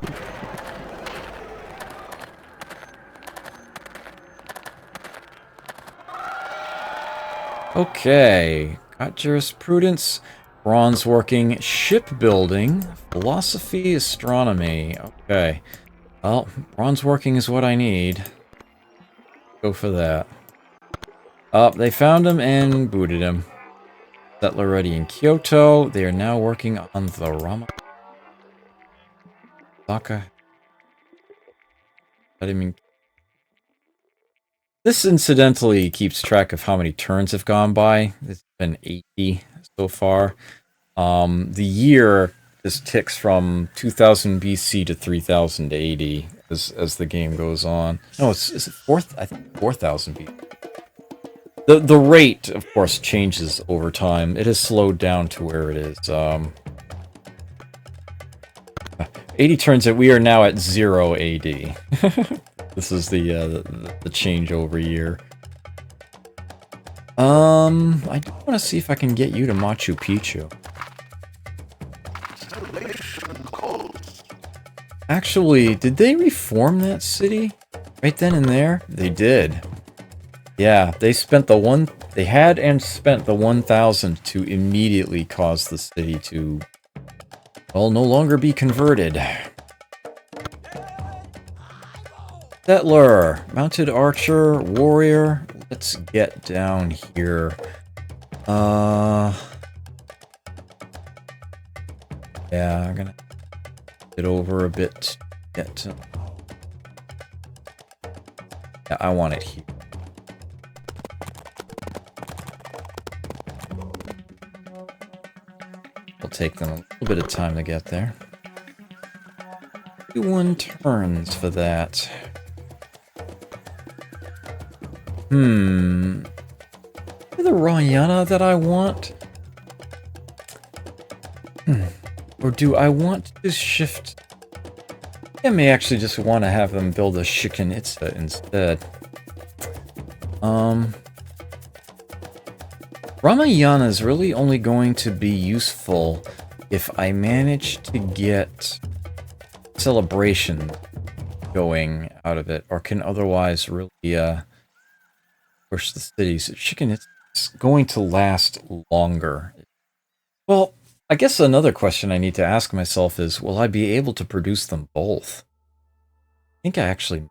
Okay. Got jurisprudence, bronze working, shipbuilding, philosophy, astronomy. Okay. Well, bronze working is what I need. Go for that. Oh, they found him and booted him. Settler ready in Kyoto. They are now working on the Osaka. This incidentally keeps track of how many turns have gone by. It's been 80 so far. The year just ticks from 2000 BC to 3000 AD as the game goes on. No, is it I think 4000 BC. The rate, of course, changes over time. It has slowed down to where it is. 80 turns that we are now at 0 AD. This is the changeover year. I do want to see if I can get you to Machu Picchu. Actually, did they reform that city right then and there? They did. Yeah, they spent they had and spent the 1,000 to immediately cause the city to, well, no longer be converted. Settler, mounted archer, warrior. Let's get down here. Yeah, I'm gonna get over a bit to get to... Yeah, I want it here. It'll take them a little bit of time to get there. 21 turns for that. The Ramayana that I want? Or do I want to shift? I may actually just want to have them build a Chichen Itza instead. Ramayana is really only going to be useful if I manage to get celebration going out of it, or can otherwise really push the cities. Chicken it's going to last longer. Well, I guess another question I need to ask myself is, will I be able to produce them both? I think I actually...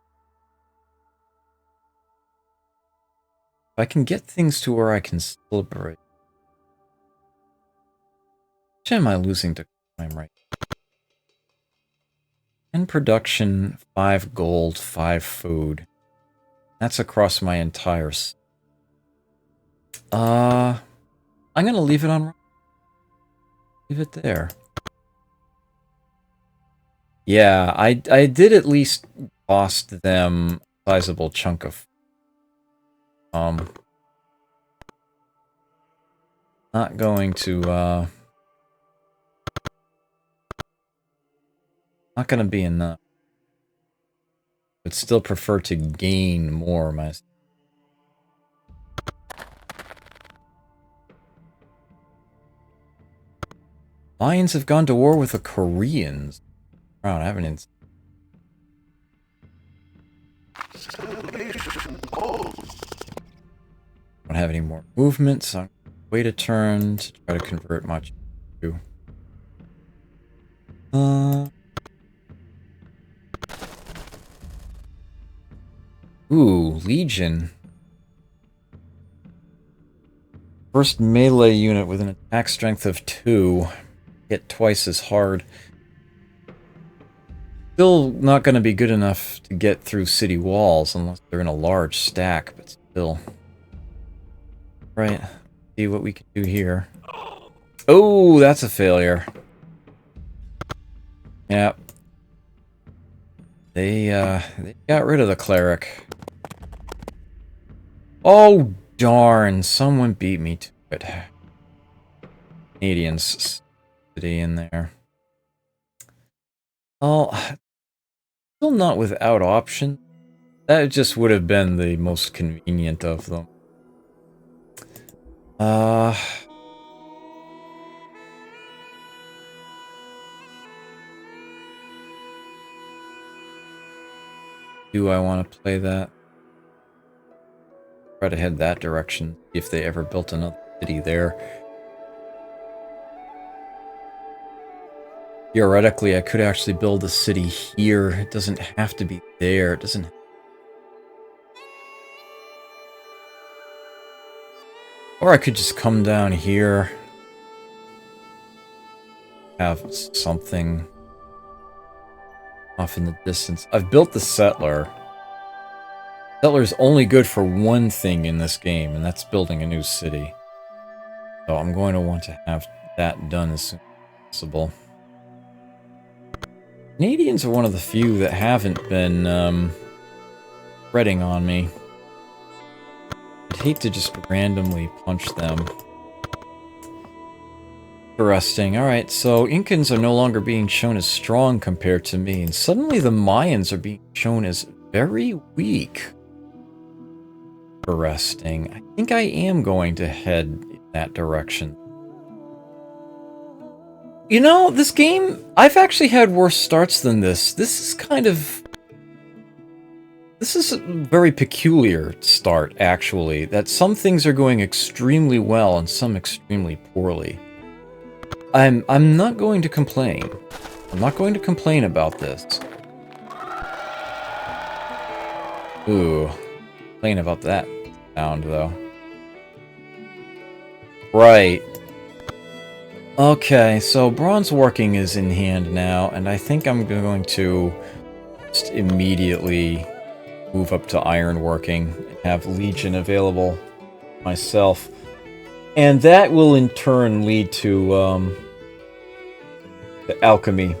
If I can get things to where I can celebrate... Which am I losing to crime right now? 10 production, 5 gold, 5 food. That's across my entire... I'm gonna leave it on... Leave it there. Yeah, I did at least cost them a sizable chunk of... Not going to, not gonna be enough. Would still prefer to gain more myself. Lions have gone to war with the Koreans. Wow, I haven't... Don't have any more movement, so I'm gonna wait a turn to try to convert Machu Picchu. Ooh, Legion. First melee unit with an attack strength of 2. Hit twice as hard. Still not going to be good enough to get through city walls unless they're in a large stack, but still. Right. See what we can do here. Oh, that's a failure. Yep. They got rid of the cleric. Oh, darn. Someone beat me to it. Canadians city in there. Oh, still not without option. That just would have been the most convenient of them. Do I want to play that? Try to head that direction, see if they ever built another city there. Theoretically, I could actually build a city here. It doesn't have to be there. It doesn't... Or I could just come down here. Have something off in the distance. I've built the settler. Settler's only good for one thing in this game, and that's building a new city. So I'm going to want to have that done as soon as possible. Canadians are one of the few that haven't been fretting on me. I'd hate to just randomly punch them. Interesting. Alright, so Incans are no longer being shown as strong compared to me, and suddenly the Mayans are being shown as very weak. Interesting. I think I am going to head in that direction. You know, this game, I've actually had worse starts than this. This is kind of... This is a very peculiar start, actually. That some things are going extremely well and some extremely poorly. I'm not going to complain. I'm not going to complain about this. Ooh. Complain about that sound, though. Right. Okay, so bronze working is in hand now, and I think I'm going to just immediately move up to iron working and have Legion available myself. And that will in turn lead to the alchemy.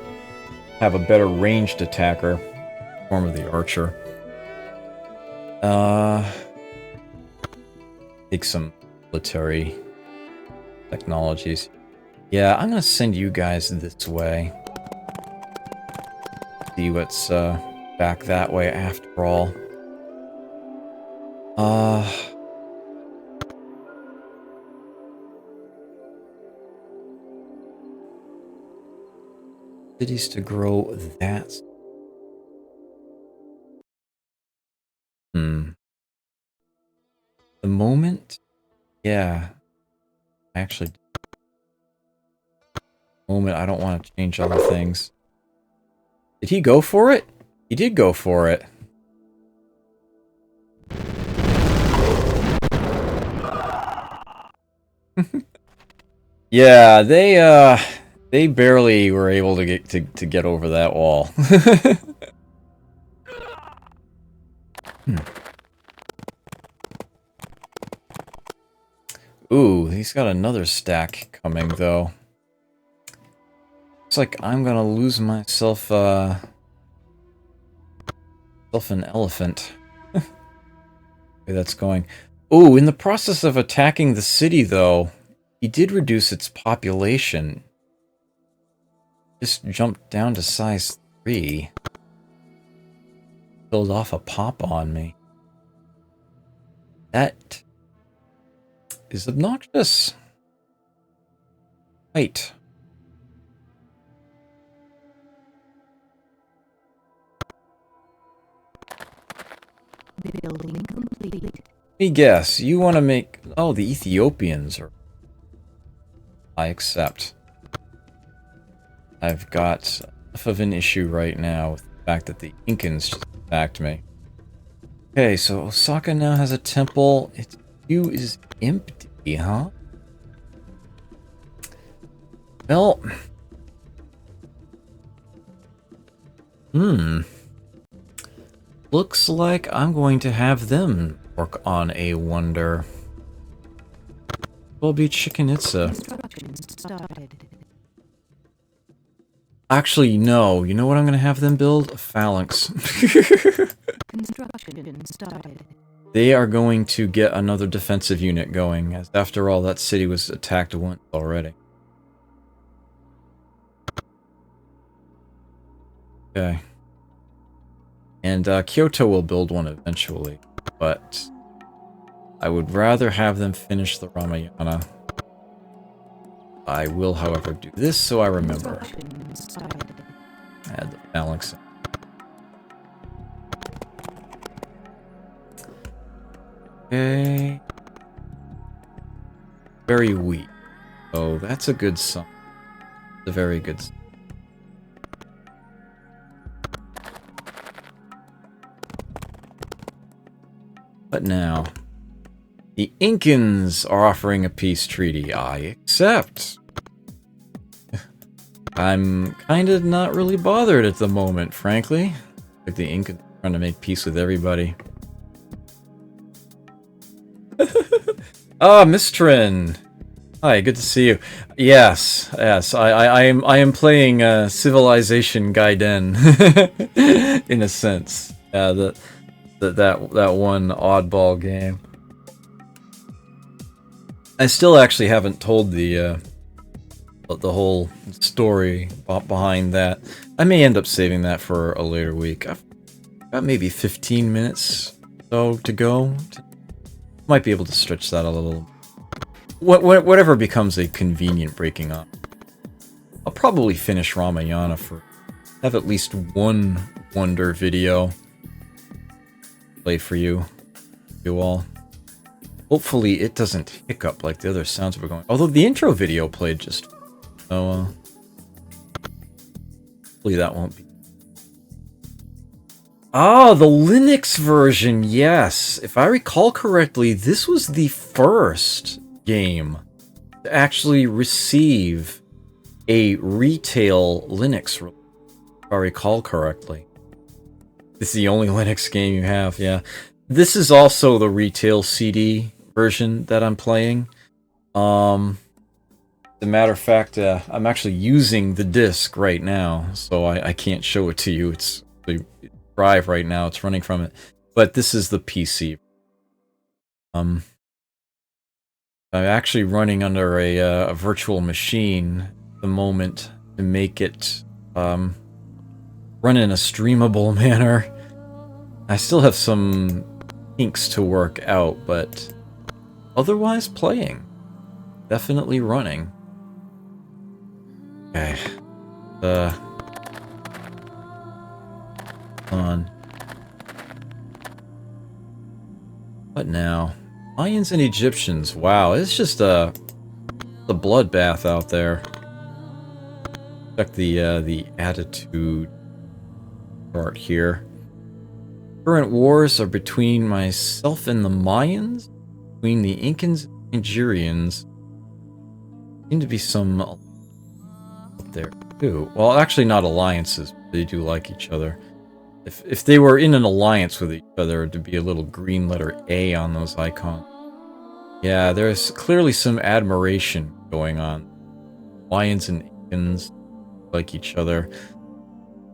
Have a better ranged attacker, form of the archer. Take some military technologies. Yeah, I'm gonna send you guys this way. See what's back that way after all. Cities to grow that. The moment? Yeah. Actually, moment, I don't want to change other things. Did he go for it? He did go for it. Yeah, they barely were able to get over that wall. Ooh, he's got another stack coming though. Looks like I'm gonna lose myself an elephant. Way that's going. Ooh, in the process of attacking the city though, he did reduce its population. Just jumped down to size 3. Killed off a pop on me. That is obnoxious. Wait. Building complete. Let me guess, you want to make... Oh, the Ethiopians are... I accept. I've got enough of an issue right now with the fact that the Incans just attacked me. Okay, so Osaka now has a temple. Its view is empty, huh? Well... Looks like I'm going to have them work on a wonder. Will be Chichen Itza. Construction started. Actually, no. You know what I'm going to have them build? A phalanx. Construction started. They are going to get another defensive unit going, as after all, that city was attacked once already. Okay. And Kyoto will build one eventually, but I would rather have them finish the Ramayana. I will, however, do this so I remember. Construction started. Add the phalanx. Okay. Very weak. Oh, that's a good sign. It's a very good sign. But now, the Incans are offering a peace treaty. I accept. I'm kind of not really bothered at the moment, frankly. Like the Incans are trying to make peace with everybody. Ah, Mistrin. Hi, good to see you. Yes, I am playing Civilization Gaiden in a sense. Yeah, that one oddball game. I still actually haven't told the whole story behind that. I may end up saving that for a later week. I've got maybe 15 minutes so to go. Might be able to stretch that a little. Whatever becomes a convenient breaking up. I'll probably finish Ramayana have at least one Wonder video play for you all. Hopefully it doesn't hiccup like the other sounds were going. Although the intro video played just so hopefully that won't be. Ah, the Linux version, yes. If I recall correctly, this was the first game to actually receive a retail Linux release, if I recall correctly. This is the only Linux game you have, yeah. This is also the retail CD version that I'm playing. As a matter of fact, I'm actually using the disc right now, so I can't show it to you. It's the Drive right now. It's running from it, but this is the PC. I'm actually running under a virtual machine at the moment to make it run in a streamable manner. I still have some kinks to work out, but otherwise playing. Definitely running. Okay. On. What now? Mayans and Egyptians. Wow, it's just a bloodbath out there. Check the attitude chart here. Current wars are between myself and the Mayans, between the Incans and Nigerians. Seem to be some up there too. Well, actually not alliances, but they do like each other. If they were in an alliance with each other, it'd be a little green letter A on those icons. Yeah, there's clearly some admiration going on. Mayans and Incans like each other.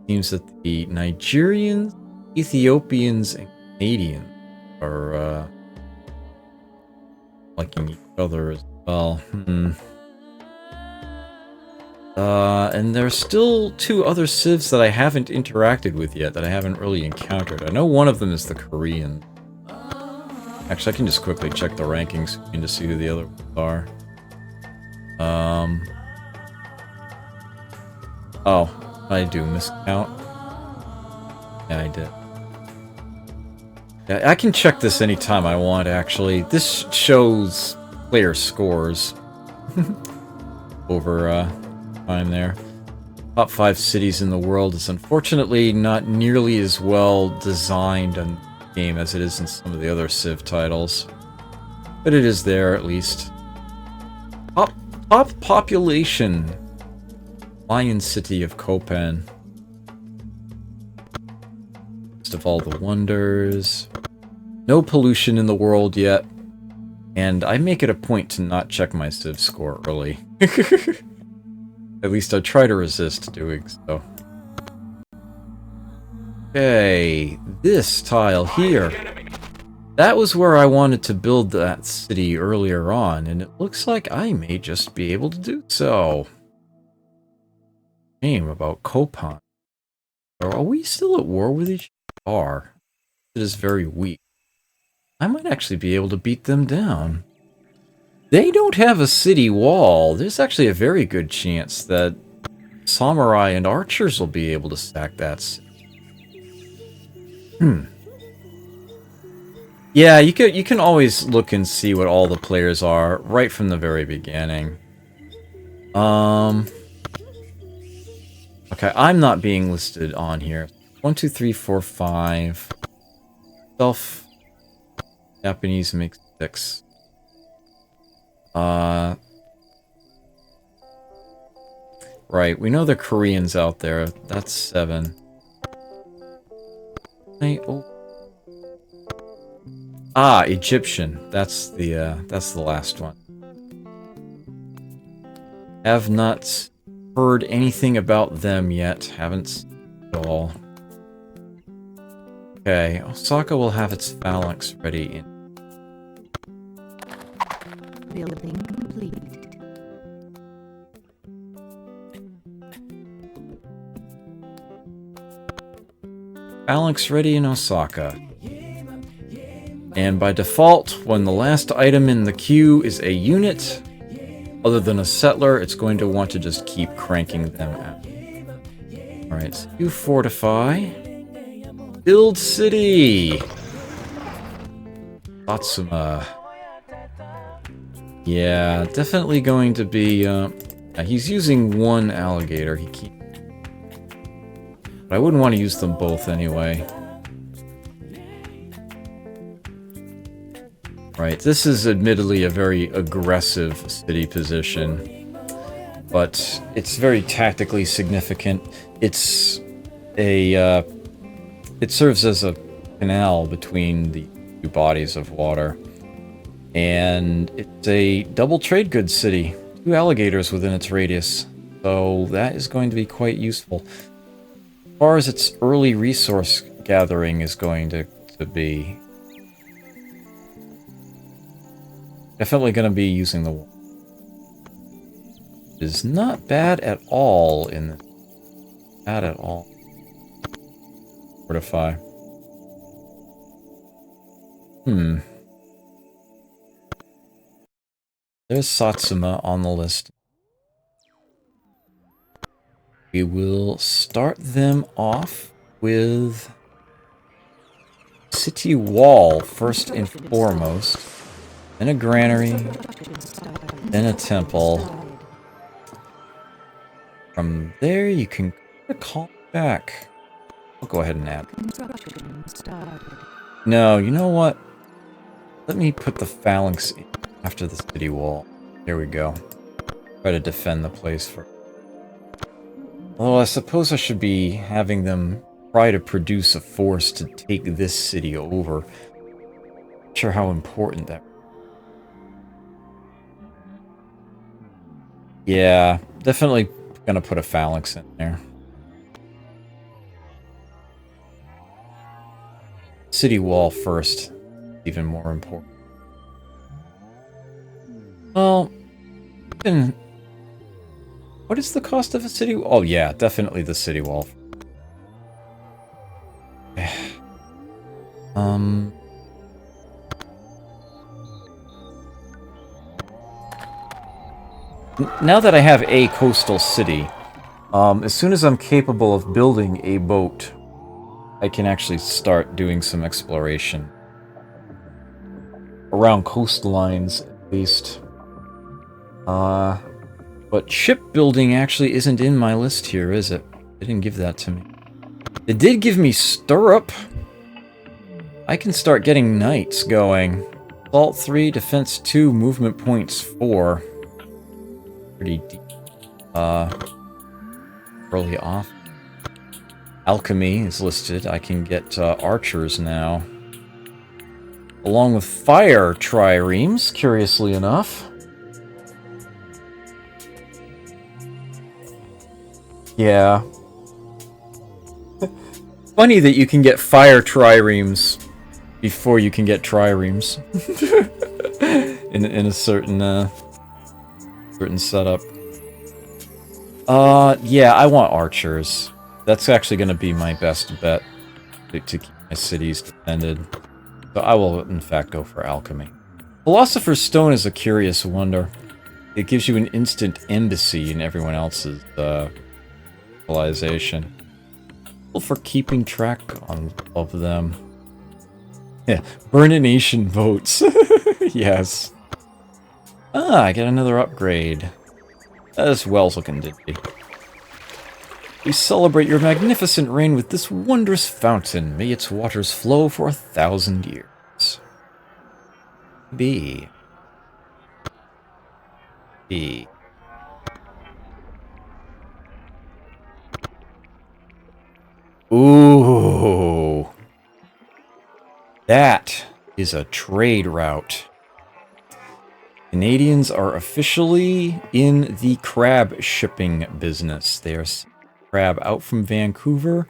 Seems that the Nigerians, Ethiopians, and Canadians are liking each other as well. And there's still two other civs that I haven't interacted with yet, that I haven't really encountered. I know one of them is the Korean. Actually, I can just quickly check the rankings to see who the other ones are. Oh, I do miscount. Yeah, I did. Yeah, I can check this anytime I want, actually. This shows player scores over time there. Top 5 cities in the world is unfortunately not nearly as well designed in the game as it is in some of the other Civ titles. But it is there, at least. Top population. Mayan city of Copan. List of all the wonders. No pollution in the world yet. And I make it a point to not check my Civ score early. At least I try to resist doing so. Okay, this tile here. That was where I wanted to build that city earlier on, and it looks like I may just be able to do so. Shame about Copan. Are we still at war with each other? It is very weak. I might actually be able to beat them down. They don't have a city wall. There's actually a very good chance that samurai and archers will be able to sack that city. Yeah, you can always look and see what all the players are right from the very beginning. Okay, I'm not being listed on here. 1, 2, 3, 4, 5. Self Japanese makes 6. Right, we know the Koreans out there. That's 7. Egyptian. That's the last one. Have not heard anything about them yet. Haven't seen at all. Okay, Osaka will have its phalanx ready in. Building complete. Phalanx ready in Osaka. And by default, when the last item in the queue is a unit, other than a settler, it's going to want to just keep cranking them out. Alright, so you fortify. Build city! Satsuma. Yeah, definitely going to be, he's using one alligator. But I wouldn't want to use them both anyway. Right, this is admittedly a very aggressive city position, but it's very tactically significant. It's a, it serves as a canal between the two bodies of water, and it's a double trade goods city. 2 alligators within its radius, so that is going to be quite useful. As far as its early resource gathering is going to be, definitely going to be using the wall. It is not bad at all in this. Bad at all. Fortify. There's Satsuma on the list. We will start them off with city wall first and foremost. Then a granary, then a temple. From there, you can call back. I'll go ahead and add. No, you know what? Let me put the phalanx in after the city wall. There we go. Try to defend the place for. Although I suppose I should be having them try to produce a force to take this city over. Not sure how important that. Yeah, definitely gonna put a phalanx in there. City wall first, even more important. Well, what is the cost of a city wall? Oh yeah, definitely the city wall. Now that I have a coastal city, as soon as I'm capable of building a boat, I can actually start doing some exploration. Around coastlines, at least. But shipbuilding actually isn't in my list here, is it? They didn't give that to me. It did give me stirrup. I can start getting knights going. Assault 3, defense 2, movement points 4. Pretty deep. Early off. Alchemy is listed. I can get archers now. Along with fire triremes, curiously enough. Yeah. Funny that you can get fire triremes before you can get triremes. in a certain certain setup. Yeah, I want archers. That's actually going to be my best bet to keep my cities defended. So I will, in fact, go for alchemy. Philosopher's Stone is a curious wonder. It gives you an instant embassy in everyone else's civilization. For keeping track of them. Yeah, burn a nation votes. Yes. Ah, I get another upgrade. This well's looking ditty. We celebrate your magnificent reign with this wondrous fountain. May its waters flow for 1,000 years. B. B. Ooh. That is a trade route. Canadians are officially in the crab shipping business. They are crab out from Vancouver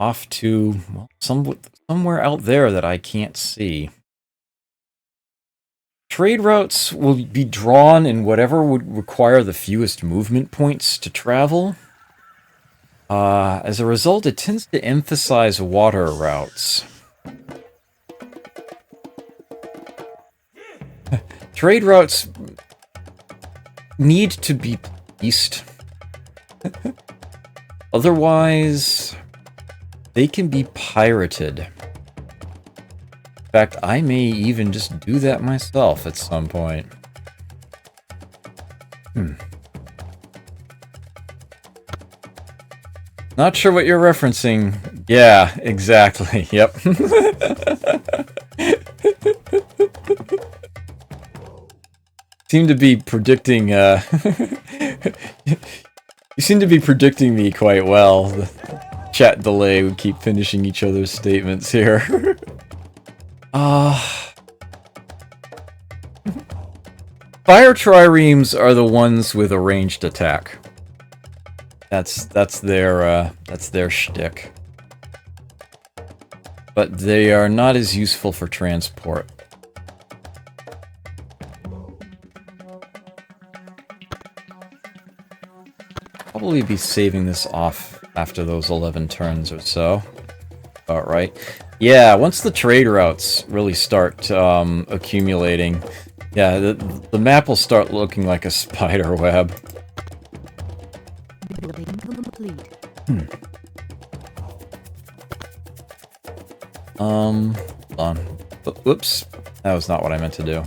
off to, well, somewhere out there that I can't see. Trade routes will be drawn in whatever would require the fewest movement points to travel. As a result, it tends to emphasize water routes. Trade routes need to be policed. Otherwise, they can be pirated. In fact, I may even just do that myself at some point. Not sure what you're referencing. Yeah, exactly. Yep. Seem to be predicting, you seem to be predicting me quite well. The chat delay would keep finishing each other's statements here. Fire triremes are the ones with a ranged attack. That's their shtick. But they are not as useful for transport. Probably be saving this off after those 11 turns or so. About right. Yeah, once the trade routes really start accumulating, yeah, the map will start looking like a spider web. Building complete. Hold on. Whoops. That was not what I meant to do.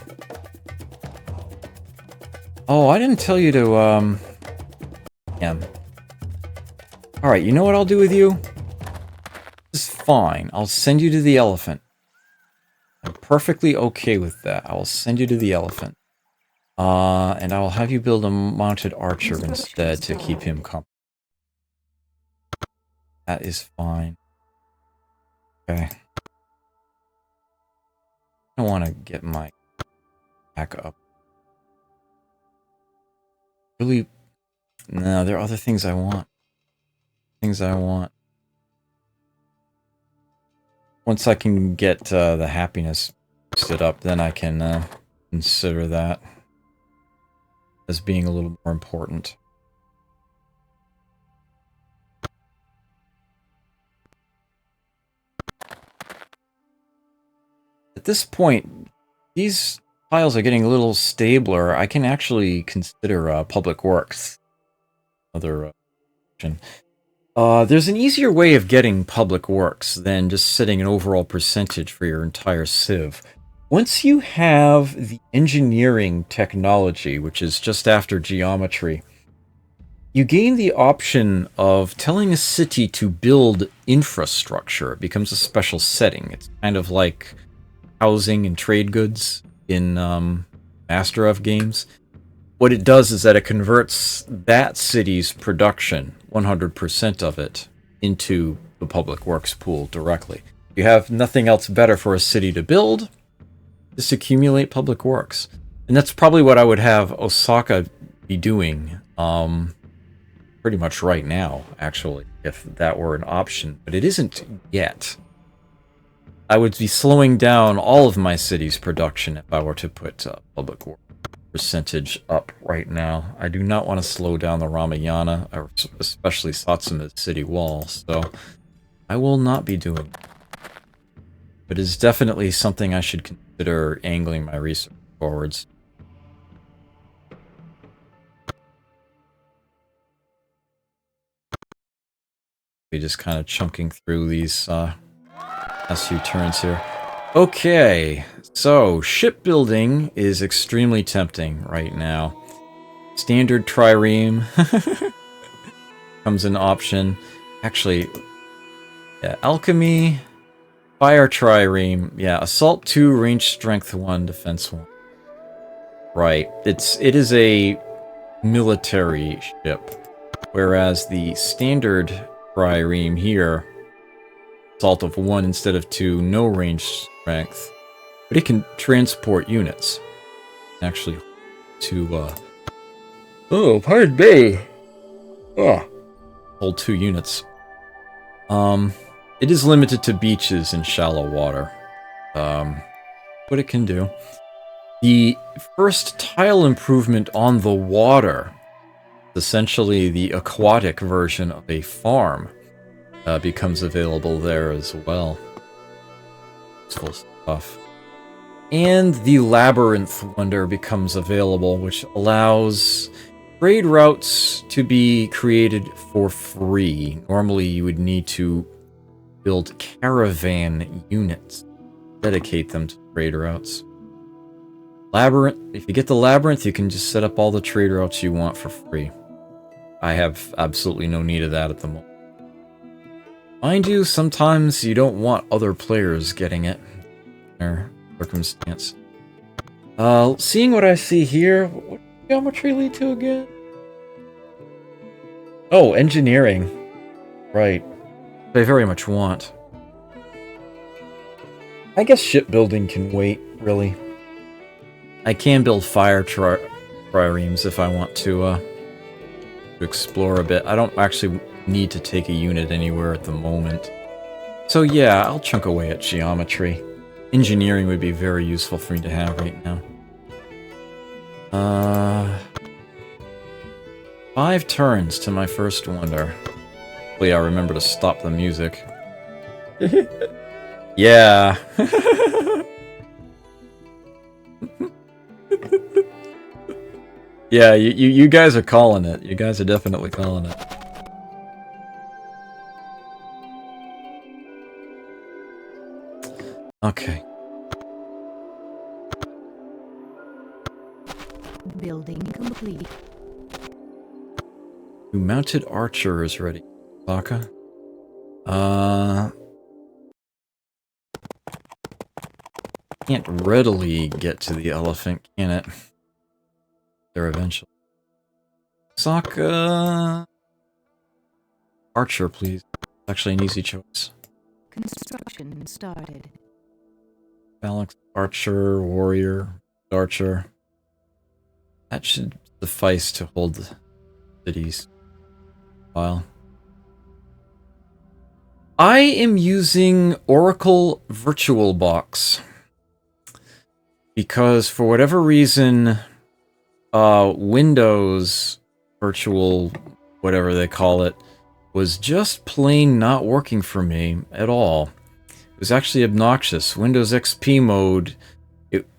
Oh, I didn't tell you to, Alright, you know what I'll do with you? This is fine. I'll send you to the elephant. I'm perfectly okay with that. I will send you to the elephant. And I will have you build a mounted archer instead to keep him company. That is fine. Okay. I don't want to get my back up. Really? No, there are other things I want. Once I can get the happiness stood up, then I can consider that as being a little more important. At this point, these tiles are getting a little stabler. I can actually consider public works. Another option. There's an easier way of getting public works than just setting an overall percentage for your entire civ. Once you have the engineering technology, which is just after geometry, you gain the option of telling a city to build infrastructure. It becomes a special setting. It's kind of like housing and trade goods in Master of games. What it does is that it converts that city's production, 100% of it, into the public works pool directly. You have nothing else better for a city to build, just accumulate public works. And that's probably what I would have Osaka be doing pretty much right now, actually, if that were an option. But it isn't yet. I would be slowing down all of my city's production if I were to put public works percentage up right now. I do not want to slow down the Ramayana, or especially Satsuma City Wall, so I will not be doing it. But it's definitely something I should consider angling my research forwards. Be just kind of chunking through these last few turns here. Okay, so shipbuilding is extremely tempting right now. Standard trireme comes an option. Actually, yeah, alchemy, fire trireme. Yeah, assault 2, range strength 1, defense 1. Right, it is a military ship, whereas the standard trireme here, assault of 1 instead of 2, no range strength, but it can transport units. Actually, to oh, pardon me. Oh, hold 2 units. It is limited to beaches and shallow water. What it can do. The first tile improvement on the water, essentially the aquatic version of a farm, becomes available there as well. Useful stuff. And the Labyrinth Wonder becomes available, which allows trade routes to be created for free. Normally you would need to build caravan units, dedicate them to trade routes. Labyrinth, if you get the Labyrinth, you can just set up all the trade routes you want for free. I have absolutely no need of that at the moment. Mind you, sometimes you don't want other players getting it. Or circumstance. Seeing what I see here, what does geometry lead to again? Oh, engineering. Right. I very much want. I guess shipbuilding can wait, really. I can build fire triremes if I want to explore a bit. I don't actually need to take a unit anywhere at the moment. So yeah, I'll chunk away at geometry. Engineering would be very useful for me to have right now. 5 turns to my first wonder. Hopefully I remember to stop the music. Yeah. Yeah, you guys are calling it. You guys are definitely calling it. Okay. Building complete. New mounted archer is ready. Saka. Can't readily get to the elephant, can it? There eventually. Saka. Archer, please. Actually an easy choice. Construction started. Phalanx archer, warrior, archer. That should suffice to hold the cities. While I am using Oracle VirtualBox because for whatever reason, Windows Virtual, whatever they call it, was just plain not working for me at all. It was actually obnoxious. Windows XP mode,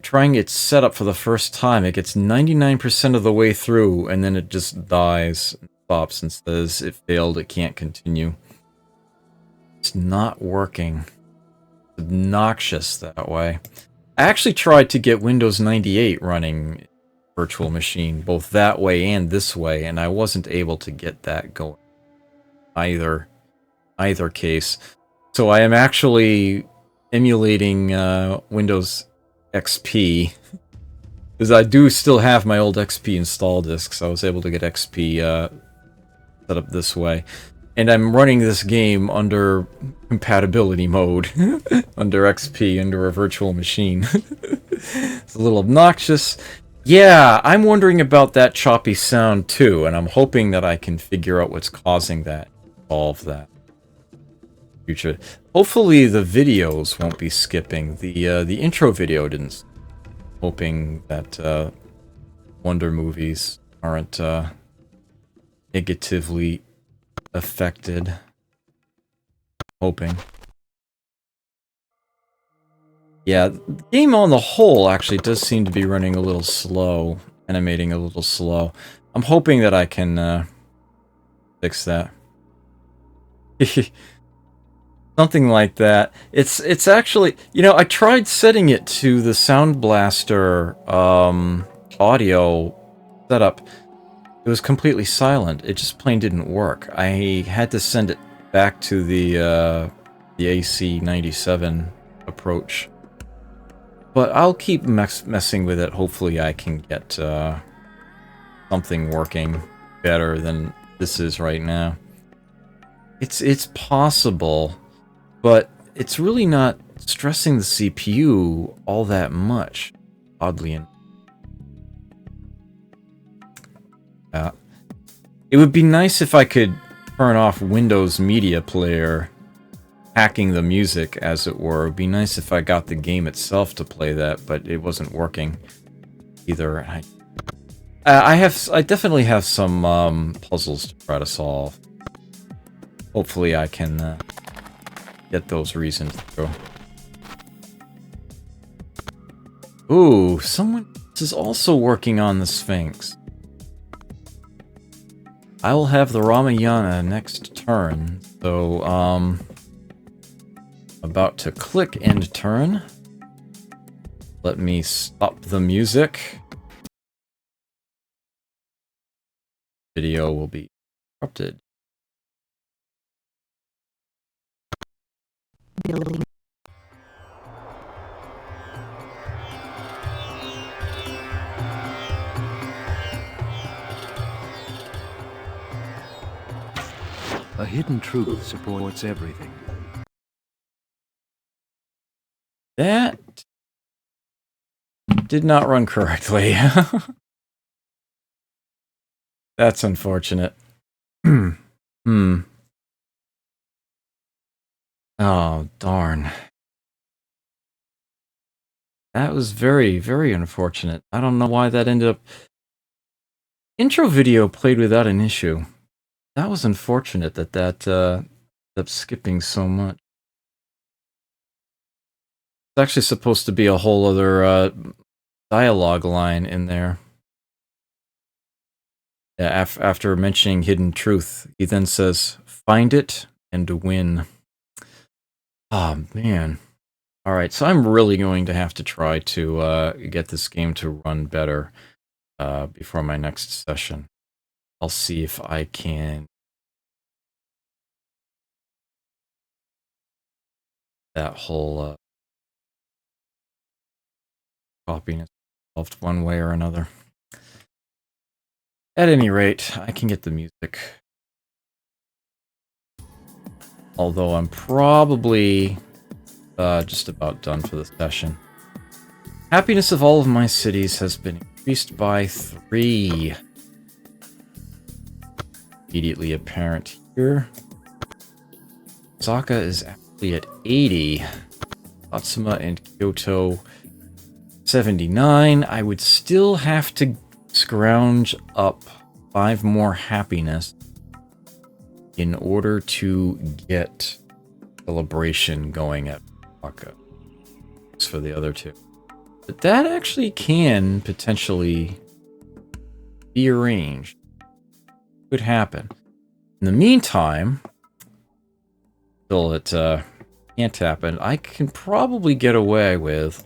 trying its setup for the first time, it gets 99% of the way through, and then it just dies, and stops, and says it failed, it can't continue. It's not working. It's obnoxious that way. I actually tried to get Windows 98 running virtual machine, both that way and this way, and I wasn't able to get that going. Either case. So I am actually emulating Windows XP, because I do still have my old XP install disks. I was able to get XP set up this way. And I'm running this game under compatibility mode, under XP, under a virtual machine. It's a little obnoxious. Yeah, I'm wondering about that choppy sound too, and I'm hoping that I can figure out what's causing that, solve that. Future. Hopefully the videos won't be skipping. The intro video didn't. Hoping that Wonder movies aren't negatively affected. Hoping. Yeah, the game on the whole actually does seem to be running a little slow, animating a little slow. I'm hoping that I can fix that. Something like that. It's actually, you know, I tried setting it to the Sound Blaster audio setup. It was completely silent. It just plain didn't work. I had to send it back to the AC97 approach. But I'll keep messing with it. Hopefully I can get something working better than this is right now. It's possible, but it's really not stressing the CPU all that much, oddly enough. It would be nice if I could turn off Windows Media Player, hacking the music, as it were. It would be nice if I got the game itself to play that, but it wasn't working either. I definitely have some puzzles to try to solve. Hopefully I can get those reasons through. Ooh, someone else is also working on the Sphinx. I will have the Ramayana next turn, so, about to click end turn. Let me stop the music. Video will be interrupted. Building. A hidden truth supports everything. That did not run correctly. That's unfortunate. Oh, darn. That was very, very unfortunate. I don't know why that ended up... Intro video played without an issue. That was unfortunate that ended up skipping so much. It's actually supposed to be a whole other dialogue line in there. Yeah, after mentioning Hidden Truth, he then says, "Find it and win." Oh, man. Alright, so I'm really going to have to try to get this game to run better before my next session. I'll see if I can... that whole copying is solved one way or another. At any rate, I can get the music. Although I'm probably just about done for the session. Happiness of all of my cities has been increased by 3. Immediately apparent here. Osaka is actually at 80. Satsuma and Kyoto 79. I would still have to scrounge up 5 more happiness in order to get celebration going at Osaka. For the other 2. But that actually can potentially be arranged. Could happen. In the meantime, till it can't happen, I can probably get away with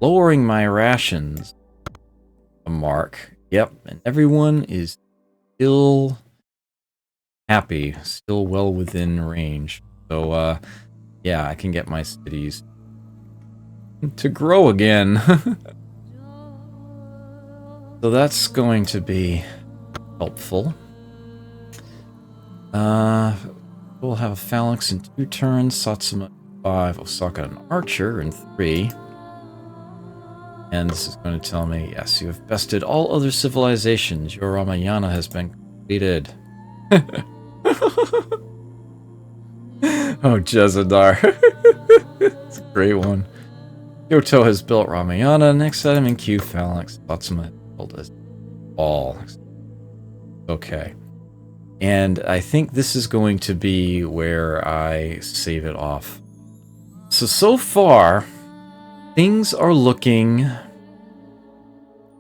lowering my rations a mark. Yep, and everyone is still happy, still well within range. So, yeah, I can get my cities to grow again. So that's going to be helpful. We'll have a phalanx in 2 turns, Satsuma 5, Osaka an archer in 3. And this is going to tell me, yes, you have bested all other civilizations. Your Ramayana has been completed. Oh, Jezadar. It's a great one. Kyoto has built Ramayana. Next item in queue, Phalanx. Satsuma world as all. Okay. And I think this is going to be where I save it off. So far, things are looking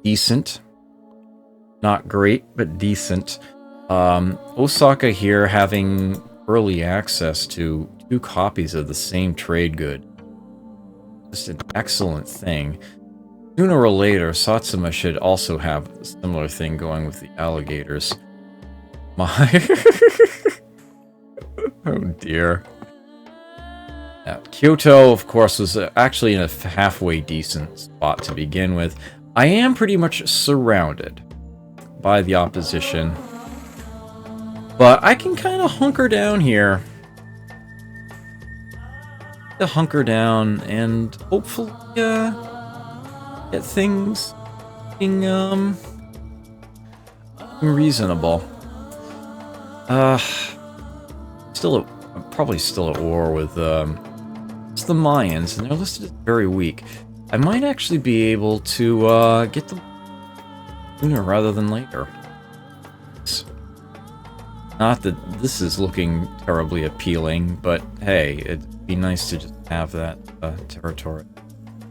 decent. Not great, but decent. Osaka here having early access to 2 copies of the same trade good. Just an excellent thing. Sooner or later, Satsuma should also have a similar thing going with the alligators. Oh dear. Kyoto, of course, was actually in a halfway decent spot to begin with. I am pretty much surrounded by the opposition. But I can kind of hunker down here. To hunker down and hopefully get things being reasonable. I'm probably still at war with it's the Mayans, and they're listed as very weak. I might actually be able to get them sooner rather than later. Not that this is looking terribly appealing, but hey, it'd be nice to just have that territory.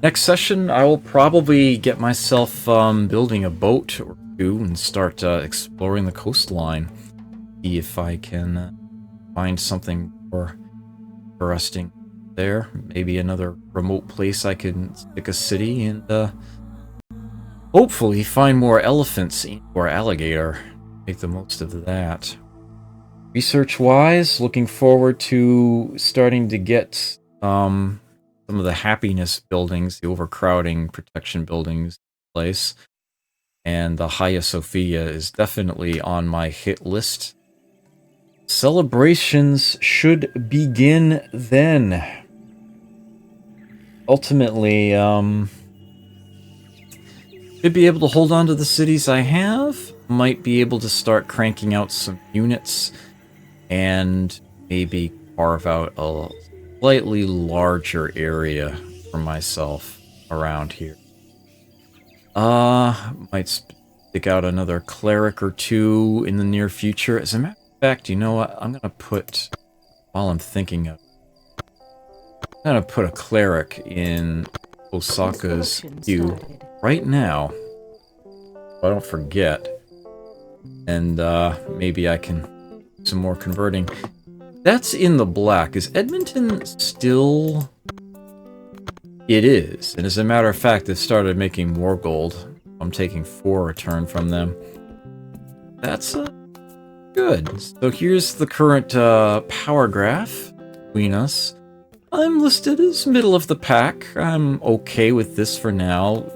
Next session, I will probably get myself building a boat or 2 and start exploring the coastline. See if I can find something more interesting there. Maybe another remote place I can stick a city and hopefully find more elephants or alligator. Make the most of that. Research-wise, looking forward to starting to get some of the happiness buildings, the overcrowding protection buildings in place. And the Hagia Sophia is definitely on my hit list. Celebrations should begin then. Ultimately, should be able to hold on to the cities I have. Might be able to start cranking out some units. And maybe carve out a slightly larger area for myself around here. Might stick out another cleric or 2 in the near future. As a matter of fact, you know what? I'm gonna put, while I'm thinking of, I'm gonna put a cleric in Osaka's queue right now, so I don't forget. And maybe I can some more converting. That's in the black. Is Edmonton still? It is. And as a matter of fact, they've started making more gold. I'm taking 4 a turn from them. That's good. So here's the current power graph between us. I'm listed as middle of the pack. I'm okay with this for now.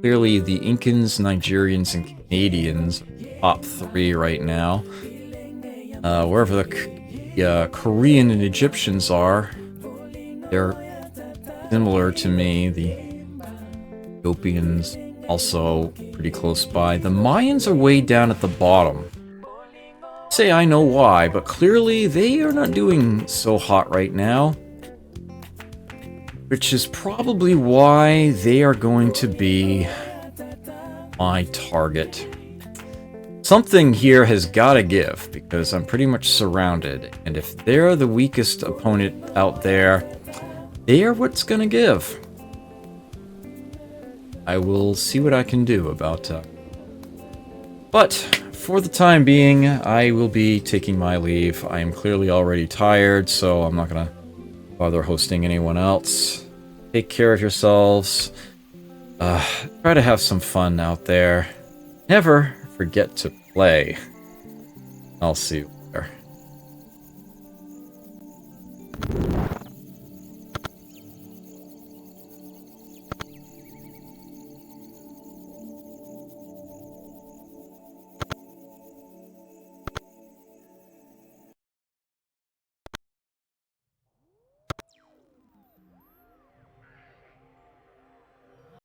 Clearly the Incans, Nigerians, and Canadians are top 3 right now. Wherever the Korean and Egyptians are, they're similar to me. The Ethiopians also pretty close by. The Mayans are way down at the bottom. Say I know why, but clearly they are not doing so hot right now. Which is probably why they are going to be my target. Something here has got to give, because I'm pretty much surrounded. And if they're the weakest opponent out there, they are what's going to give. I will see what I can do about But for the time being, I will be taking my leave. I am clearly already tired, so I'm not going to bother hosting anyone else. Take care of yourselves. Try to have some fun out there. Never forget to play. I'll see you.